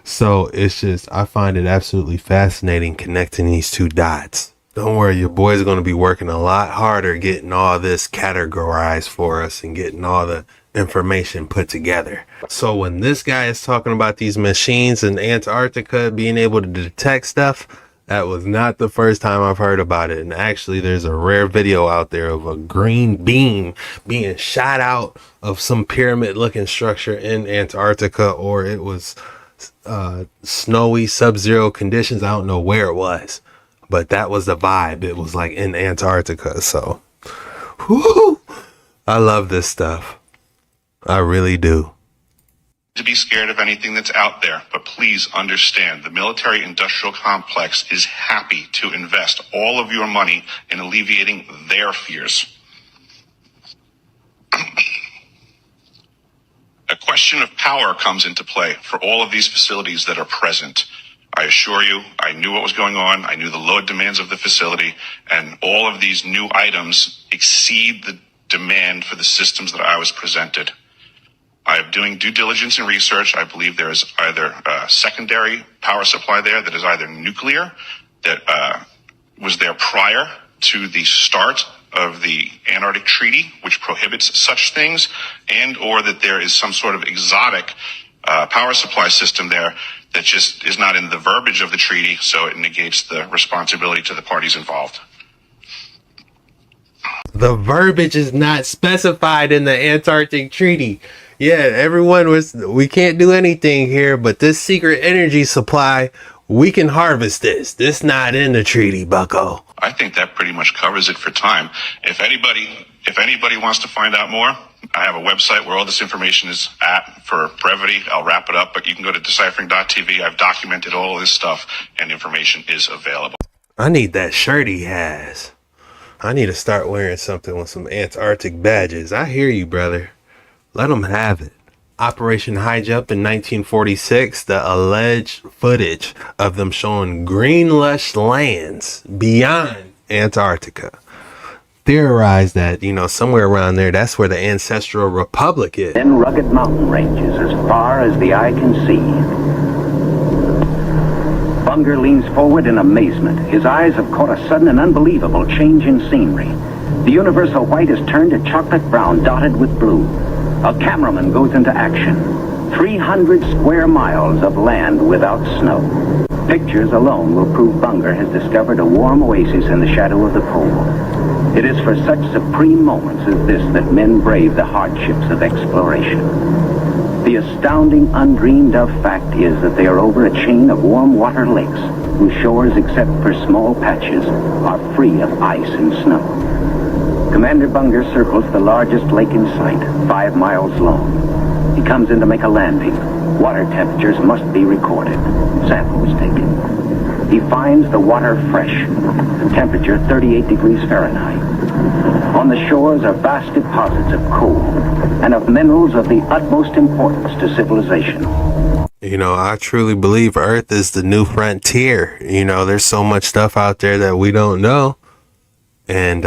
So it's just, I find it absolutely fascinating connecting these two dots. Don't worry, your boys are going to be working a lot harder getting all this categorized for us and getting all the information put together. So when this guy is talking about these machines in Antarctica being able to detect stuff, that was not the first time I've heard about it. And actually there's a rare video out there of a green beam being shot out of some pyramid looking structure in Antarctica, or it was snowy sub-zero conditions. I don't know where it was, but that was the vibe. It was like in Antarctica. So whoo, I love this stuff. I really do. To be scared of anything that's out there, but please understand the military industrial complex is happy to invest all of your money in alleviating their fears. A question of power comes into play for all of these facilities that are present. I assure you, I knew what was going on. I knew the load demands of the facility, and all of these new items exceed the demand for the systems that I was presented. I am doing due diligence and research. I believe there is either a secondary power supply there that is either nuclear, that was there prior to the start of the Antarctic Treaty, which prohibits such things, and or that there is some sort of exotic power supply system there that just is not in the verbiage of the treaty, so it negates the responsibility to the parties involved. The verbiage is not specified in the Antarctic Treaty. Yeah, everyone we can't do anything here, but this secret energy supply, we can harvest this. This not in the treaty, bucko. I think that pretty much covers it for time. If anybody wants to find out more, I have a website where all this information is at. For brevity, I'll wrap it up, but you can go to deciphering.tv. I've documented all of this stuff, and information is available. I need that shirt he has. I need to start wearing something with some Antarctic badges. I hear you, brother. Let them have it. Operation High Jump in 1946, the alleged footage of them showing green lush lands beyond Antarctica. Theorized that, somewhere around there, that's where the ancestral republic is. Then rugged mountain ranges as far as the eye can see. Bunger leans forward in amazement. His eyes have caught a sudden and unbelievable change in scenery. The universal white has turned to chocolate brown, dotted with blue. A cameraman goes into action. 300 square miles of land without snow. Pictures alone will prove Bunger has discovered a warm oasis in the shadow of the pole. It is for such supreme moments as this that men brave the hardships of exploration. The astounding, undreamed of fact is that they are over a chain of warm water lakes, whose shores, except for small patches, are free of ice and snow. Commander Bunger circles the largest lake in sight, 5 miles long. He comes in to make a landing. Water temperatures must be recorded. Samples taken. He finds the water fresh. The temperature 38 degrees Fahrenheit. On the shores are vast deposits of coal and of minerals of the utmost importance to civilization. I truly believe Earth is the new frontier. There's so much stuff out there that we don't know. And,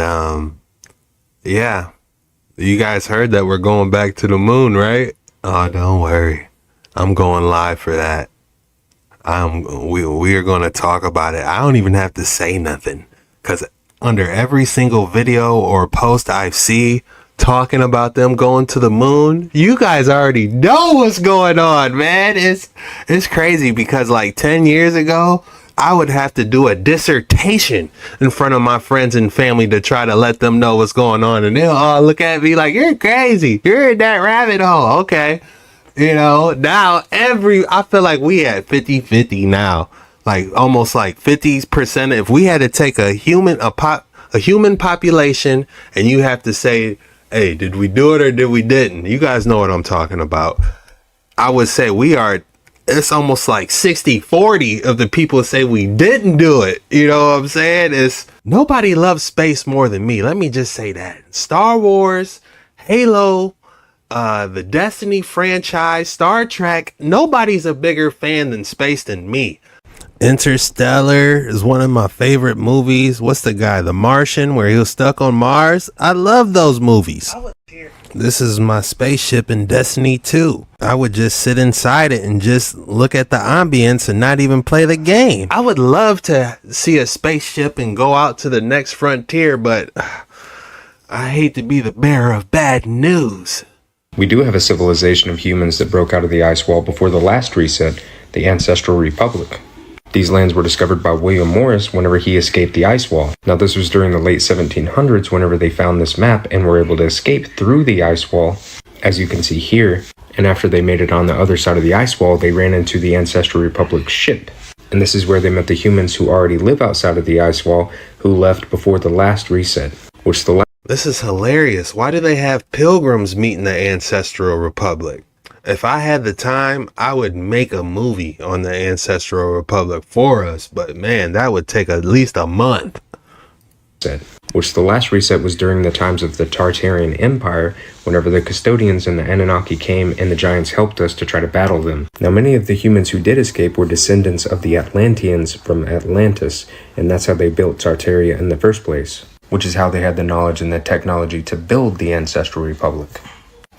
yeah, you guys heard that we're going back to the moon, right? Oh, don't worry. I'm going live for that. We are going to talk about it. I don't even have to say nothing, because under every single video or post I see talking about them going to the moon, you guys already know what's going on, man. It's crazy, because like 10 years ago, I would have to do a dissertation in front of my friends and family to try to let them know what's going on. And they'll all look at me like, you're crazy. You're in that rabbit hole. Okay. Now I feel like we at 50-50 now, like almost like 50%. If we had to take a human population and you have to say, hey, did we do it or did we didn't? You guys know what I'm talking about. I would say it's almost like 60-40 of the people say we didn't do it. You know what I'm saying? Nobody loves space more than me. Let me just say that. Star Wars, Halo, the Destiny franchise, Star Trek, nobody's a bigger fan than space than me. Interstellar is one of my favorite movies. What's the guy, The Martian, where he was stuck on Mars? I love those movies. This is my spaceship in Destiny 2. I would just sit inside it and just look at the ambience and not even play the game. I would love to see a spaceship and go out to the next frontier, but I hate to be the bearer of bad news. We do have a civilization of humans that broke out of the ice wall before the last reset, the Ancestral Republic. These lands were discovered by William Morris whenever he escaped the ice wall. Now this was during the late 1700s whenever they found this map and were able to escape through the ice wall, as you can see here. And after they made it on the other side of the ice wall, they ran into the Ancestral Republic ship. And this is where they met the humans who already live outside of the ice wall, who left before the last reset, which the This is hilarious. Why do they have pilgrims meeting the Ancestral Republic? If I had the time, I would make a movie on the Ancestral Republic for us. But man, that would take at least a month. Which the last reset was during the times of the Tartarian Empire, whenever the Custodians and the Anunnaki came and the Giants helped us to try to battle them. Now, many of the humans who did escape were descendants of the Atlanteans from Atlantis, and that's how they built Tartaria in the first place, which is how they had the knowledge and the technology to build the Ancestral Republic.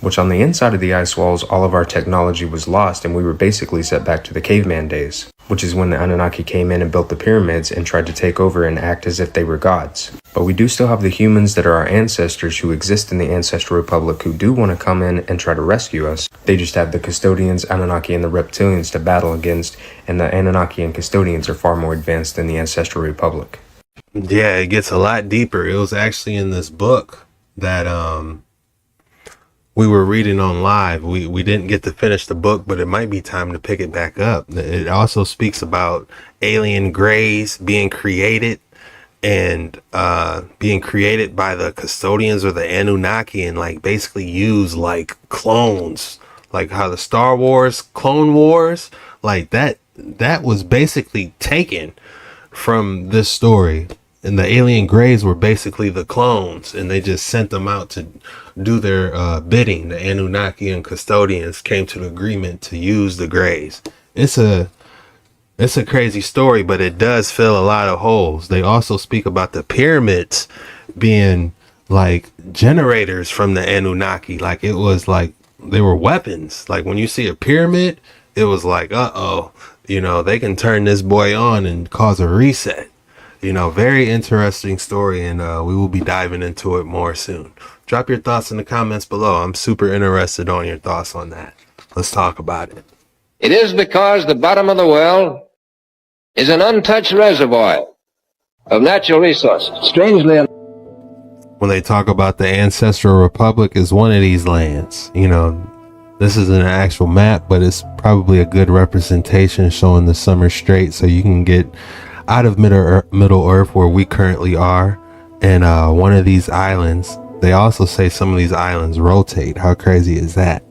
Which on the inside of the ice walls, all of our technology was lost and we were basically set back to the caveman days, which is when the Anunnaki came in and built the pyramids and tried to take over and act as if they were gods. But we do still have the humans that are our ancestors who exist in the Ancestral Republic who do want to come in and try to rescue us. They just have the Custodians, Anunnaki, and the Reptilians to battle against, and the Anunnaki and Custodians are far more advanced than the Ancestral Republic. Yeah, it gets a lot deeper. It was actually in this book that we were reading on live. We didn't get to finish the book, but it might be time to pick it back up. It also speaks about alien greys being created and being created by the Custodians or the Anunnaki and like basically used like clones, like how the Star Wars Clone Wars, like that was basically taken from this story. And the alien greys were basically the clones, and they just sent them out to do their bidding. The Anunnaki and Custodians came to the agreement to use the greys. It's a crazy story, but it does fill a lot of holes. They also speak about the pyramids being like generators from the Anunnaki. Like it was like they were weapons. Like when you see a pyramid, it was like, you know, they can turn this boy on and cause a reset. You know, very interesting story, and we will be diving into it more soon. Drop your thoughts in the comments below. I'm super interested on your thoughts on that. Let's talk about it. It is because the bottom of the well is an untouched reservoir of natural resources. Strangely enough, when they talk about the Ancestral Republic is one of these lands, you know, this isn't an actual map, but it's probably a good representation showing the Summer Strait so you can get out of Middle Earth where we currently are, and one of these islands. They also say some of these islands rotate. How crazy is that?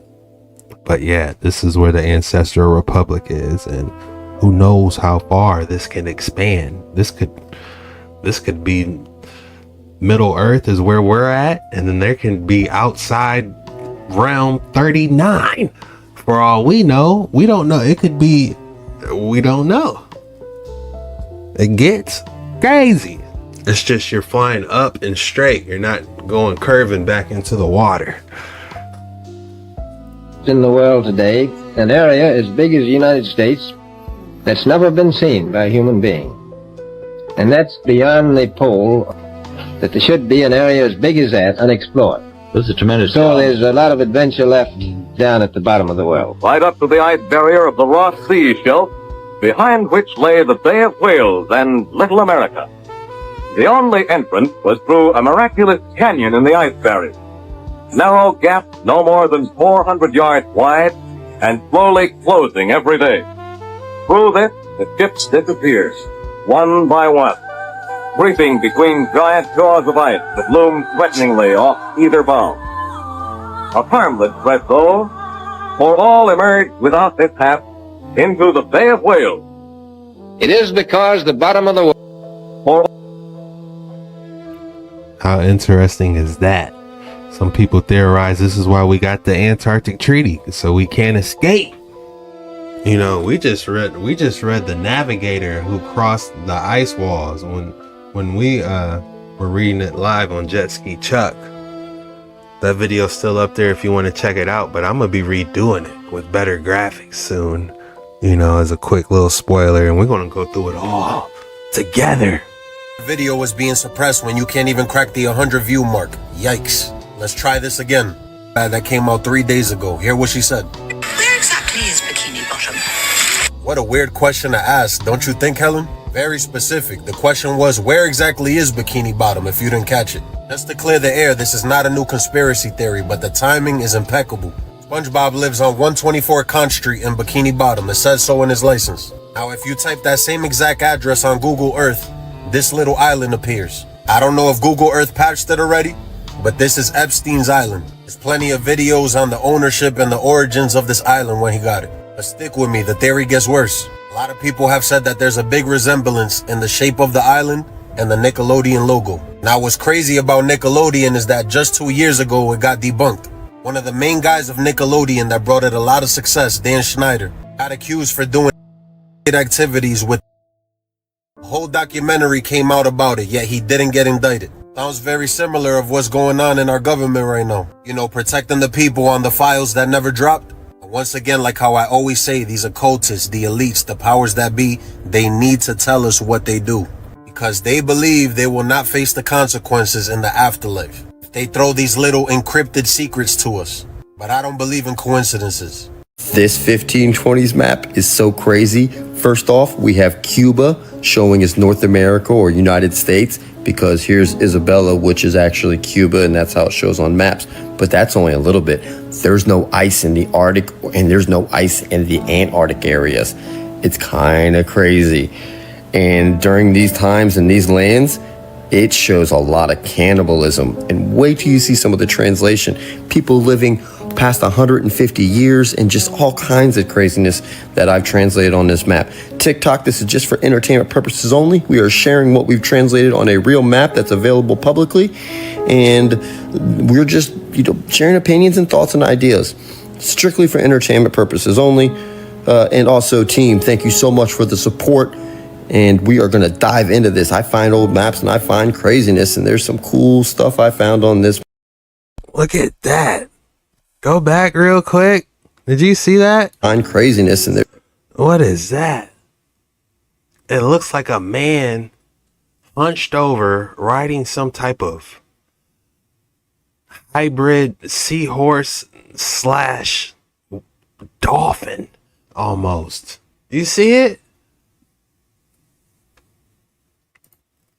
But yeah, this is where the Ancestral Republic is, and who knows how far this can expand. This could be Middle Earth is where we're at, and then there can be outside realm 39 for all we know. We don't know. It could be, we don't know. It gets crazy. It's just you're flying up and straight. You're not going curving back into the water. in the world today, an area as big as the United States that's never been seen by a human being. And that's beyond the pole, that there should be an area as big as that unexplored. This is a tremendous So job. there's a lot of adventure left down at the bottom of the well. Right up to the ice barrier of the Ross Sea shelf, behind which lay the Bay of Whales and Little America. The only entrance was through a miraculous canyon in the ice barrier. Narrow gaps no more than 400 yards wide and slowly closing every day. Through this, the ships disappear, one by one, creeping between giant jaws of ice that loom threateningly off either bow. A harmless threat, though, for all emerge without mishap into the Bay of Whales. It is because the bottom of the well... How interesting is that? Some people theorize this is why we got the Antarctic Treaty, so we can't escape. You know, we just read the Navigator who crossed the ice walls when we were reading it live on Jet Ski Chuck. That video's still up there if you want to check it out, but I'm gonna be redoing it with better graphics soon. You know, as a quick little spoiler, and we're gonna go through it all together. Video was being suppressed when you can't even crack the 100 view mark. Yikes. Let's try this again. That came out 3 days ago. Hear what she said. Where exactly is Bikini Bottom? What a weird question to ask, don't you think, Helen? Very specific. The question was, where exactly is Bikini Bottom, if you didn't catch it? Just to clear the air, this is not a new conspiracy theory, but the timing is impeccable. SpongeBob lives on 124 Conch Street in Bikini Bottom. It says so in his license. Now, if you type that same exact address on Google Earth, this little island appears. I don't know if Google Earth patched it already, but this is Epstein's island. There's plenty of videos on the ownership and the origins of this island when he got it. But stick with me, the theory gets worse. A lot of people have said that there's a big resemblance in the shape of the island and the Nickelodeon logo. Now what's crazy about Nickelodeon is that just 2 years ago it got debunked. One of the main guys of Nickelodeon that brought it a lot of success, Dan Schneider, got accused for doing activities with. A whole documentary came out about it, yet he didn't get indicted. Sounds very similar of what's going on in our government right now. You know, protecting the people on the files that never dropped. Once again, like how I always say, these occultists, the elites, the powers that be, they need to tell us what they do. Because they believe they will not face the consequences in the afterlife. They throw these little encrypted secrets to us. But I don't believe in coincidences. This 1520s map is so crazy. First off, we have Cuba showing as North America or United States, because here's Isabella, which is actually Cuba, and that's how it shows on maps. But that's only a little bit. There's no ice in the Arctic, and there's no ice in the Antarctic areas. It's kind of crazy. And during these times in these lands, it shows a lot of cannibalism. And wait till you see some of the translation. People living past 150 years and just all kinds of craziness that I've translated on this map. TikTok, this is just for entertainment purposes only. We are sharing what we've translated on a real map that's available publicly. And we're just, sharing opinions and thoughts and ideas. Strictly for entertainment purposes only. And also, team, thank you so much for the support. And we are going to dive into this. I find old maps and I find craziness, and there's some cool stuff I found on this. Look at that. Go back real quick. Did you see that? Find craziness in there. What is that? It looks like a man hunched over riding some type of hybrid seahorse / dolphin almost. You see it?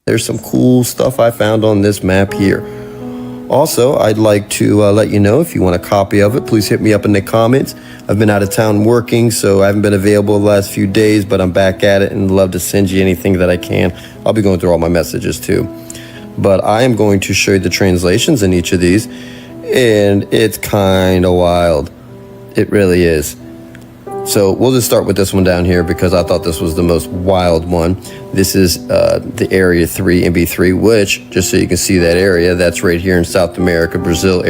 There's some cool stuff I found on this map here. Also, I'd like to let you know, if you want a copy of it, please hit me up in the comments. I've been out of town working, so I haven't been available the last few days, but I'm back at it and love to send you anything that I can. I'll be going through all my messages too. But I am going to show you the translations in each of these, and it's kind of wild. It really is. So we'll just start with this one down here because I thought this was the most wild one. This is the Area 3, MB3, which, just so you can see that area, that's right here in South America, Brazil.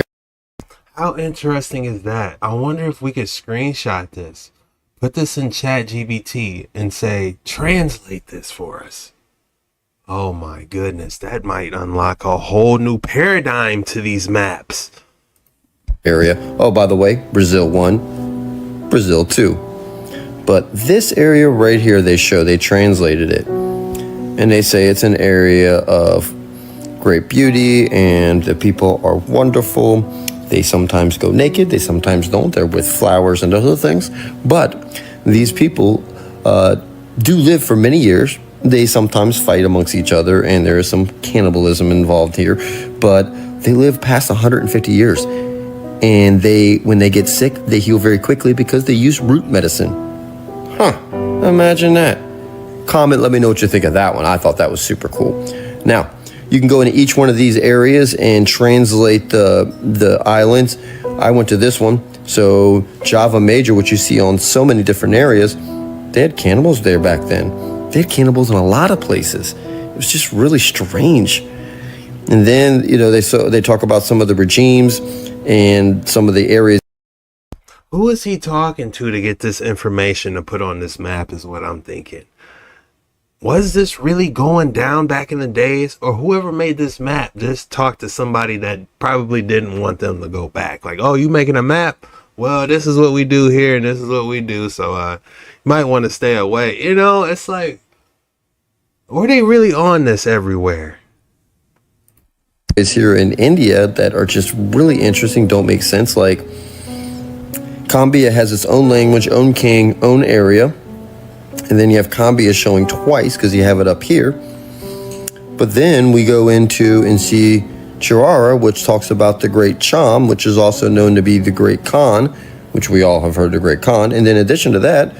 How interesting is that? I wonder if we could screenshot this, put this in ChatGPT and say, translate this for us. Oh my goodness, that might unlock a whole new paradigm to these maps. Area. Oh, by the way, Brazil 1, Brazil 2. But this area right here, they translated it. And they say it's an area of great beauty and the people are wonderful. They sometimes go naked, they sometimes don't. They're with flowers and other things. But these people do live for many years. They sometimes fight amongst each other, and there is some cannibalism involved here. But they live past 150 years. And when they get sick, they heal very quickly because they use root medicine. Huh, imagine that. Comment, let me know what you think of that one. I thought that was super cool. Now, you can go into each one of these areas and translate the islands. I went to this one. So Java Major, which you see on so many different areas, they had cannibals there back then. They had cannibals in a lot of places. It was just really strange. And then, they talk about some of the regimes and some of the areas. Who is he talking to get this information to put on this map is what I'm thinking. Was this really going down back in the days, or whoever made this map just talked to somebody that probably didn't want them to go back? Like, oh, you making a map? Well, this is what we do here and this is what we do. So you might want to stay away. It's like, were they really on this everywhere? Is here in India that are just really interesting, don't make sense. Like, Cambia has its own language, own king, own area. And then you have Cambia showing twice because you have it up here. But then we go into and see Chirara, which talks about the Great Cham, which is also known to be the Great Khan, which we all have heard the Great Khan. And then in addition to that,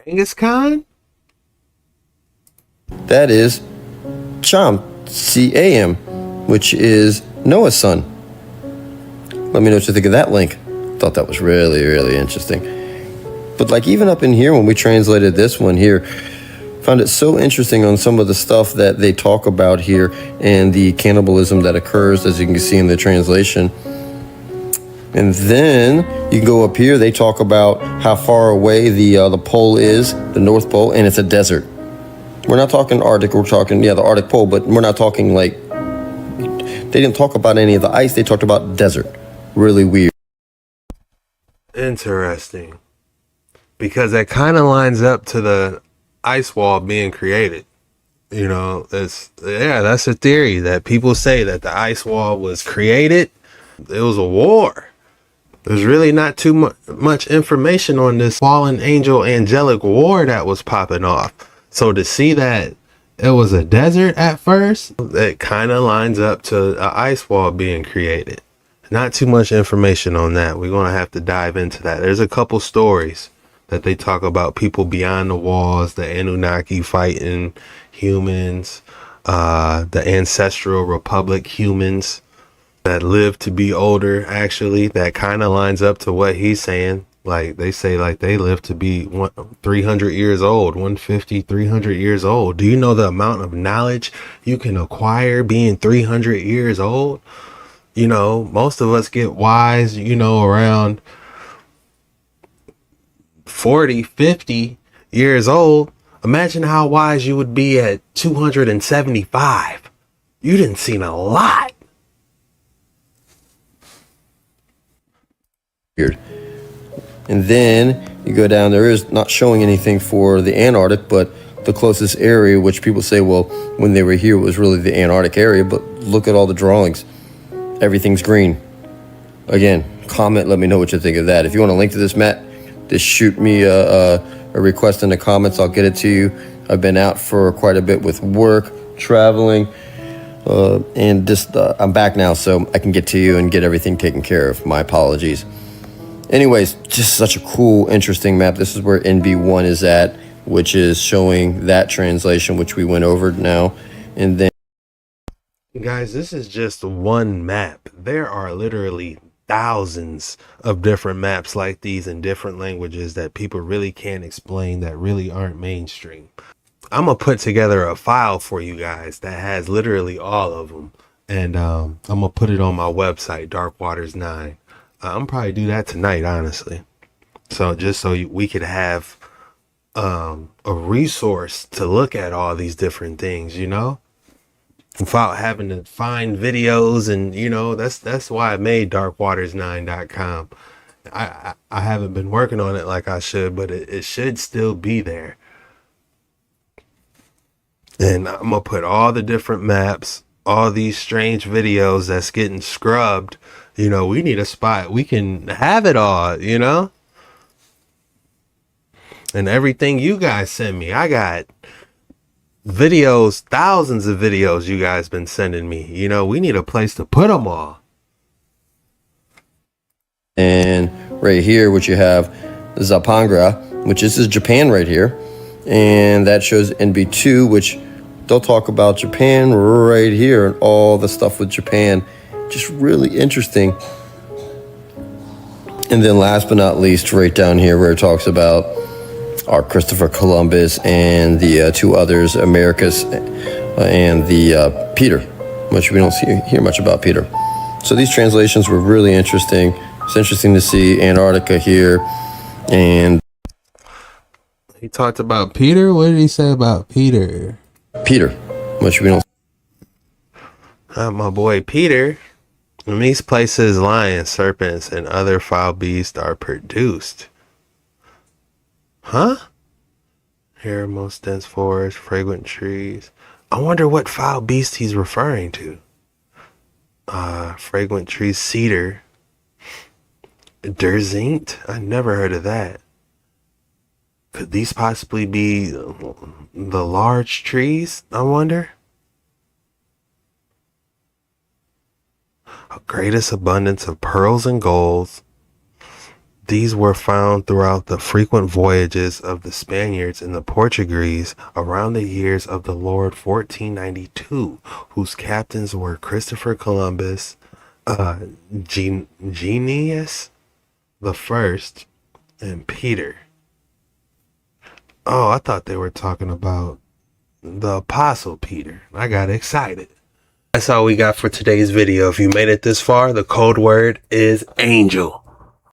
Genghis Khan? That is Cham, C-A-M, which is Noah's son. Let me know what you think of that link. Thought that was really, really interesting. But like even up in here, when we translated this one here, found it so interesting on some of the stuff that they talk about here and the cannibalism that occurs, as you can see in the translation. And then you can go up here, they talk about how far away the pole is, the North Pole, and it's a desert. We're not talking Arctic, we're talking, the Arctic Pole, but we're not talking like, they didn't talk about any of the ice, they talked about desert. Really weird. Interesting. Because that kind of lines up to the ice wall being created. You know, that's a theory that people say that the ice wall was created. It was a war. There's really not too much information on this fallen angel angelic war that was popping off. So to see that it was a desert at first, it kind of lines up to an ice wall being created. Not too much information on that. We're going to have to dive into that. There's a couple stories that they talk about people beyond the walls, the Anunnaki fighting humans, the ancestral republic humans that live to be older. Actually, that kind of lines up to what he's saying. Like they say, like they live to be 300 years old, 150, 300 years old. Do you know the amount of knowledge you can acquire being 300 years old? You know, most of us get wise, you know, around 40, 50 years old. Imagine how wise you would be at 275. You didn't see a lot. Weird. And then you go down, there is not showing anything for the Antarctic, but the closest area, which people say, well, when they were here, it was really the Antarctic area, but look at all the drawings. Everything's green. Again, comment, let me know what you think of that. If you want a link to this, Matt, just shoot me a request in the comments. I'll get it to you. I've been out for quite a bit with work, traveling, and just I'm back now, so I can get to you and get everything taken care of. My apologies. Anyways, just such a cool, interesting map. This is where NB1 is at, which is showing that translation, which we went over now. And then, guys, this is just one map. There are literally thousands of different maps like these in different languages that people really can't explain, that really aren't mainstream. I'm gonna put together a file for you guys that has literally all of them, and I'm gonna put it on my website, DarkWaters9. I'm probably do that tonight, honestly. So just so we could have a resource to look at all these different things, you know, without having to find videos. And you know, that's why I made DarkWaters9.com. I haven't been working on it like I should, but it should still be there. And I'm gonna put all the different maps, all these strange videos that's getting scrubbed. You know, we need a spot we can have it all, you know? And everything you guys send me. I got videos, thousands of videos you guys been sending me. You know, we need a place to put them all. and right here, which you have Zapangra, which is Japan right here. And that shows NB2, which they'll talk about Japan right here and all the stuff with Japan. Just really interesting. And then last but not least, right down here where it talks about our Christopher Columbus and the two others, Americus and the Peter, which we don't hear much about Peter. So these translations were really interesting. It's interesting to see Antarctica here. And he talked about Peter. What did he say about Peter? Peter, which we don't. My boy Peter. In these places, lions, serpents, and other foul beasts are produced. Huh? Here, most dense forest, fragrant trees. I wonder what foul beast he's referring to. Fragrant trees, cedar. Derzint? I never heard of that. Could these possibly be the large trees, I wonder? A greatest abundance of pearls and golds. These were found throughout the frequent voyages of the Spaniards and the Portuguese around the years of the Lord 1492, whose captains were Christopher Columbus, Genius the First, and Peter. Oh, I thought they were talking about the Apostle Peter. I got excited. That's all we got for today's video. If you made it this far, the code word is angel.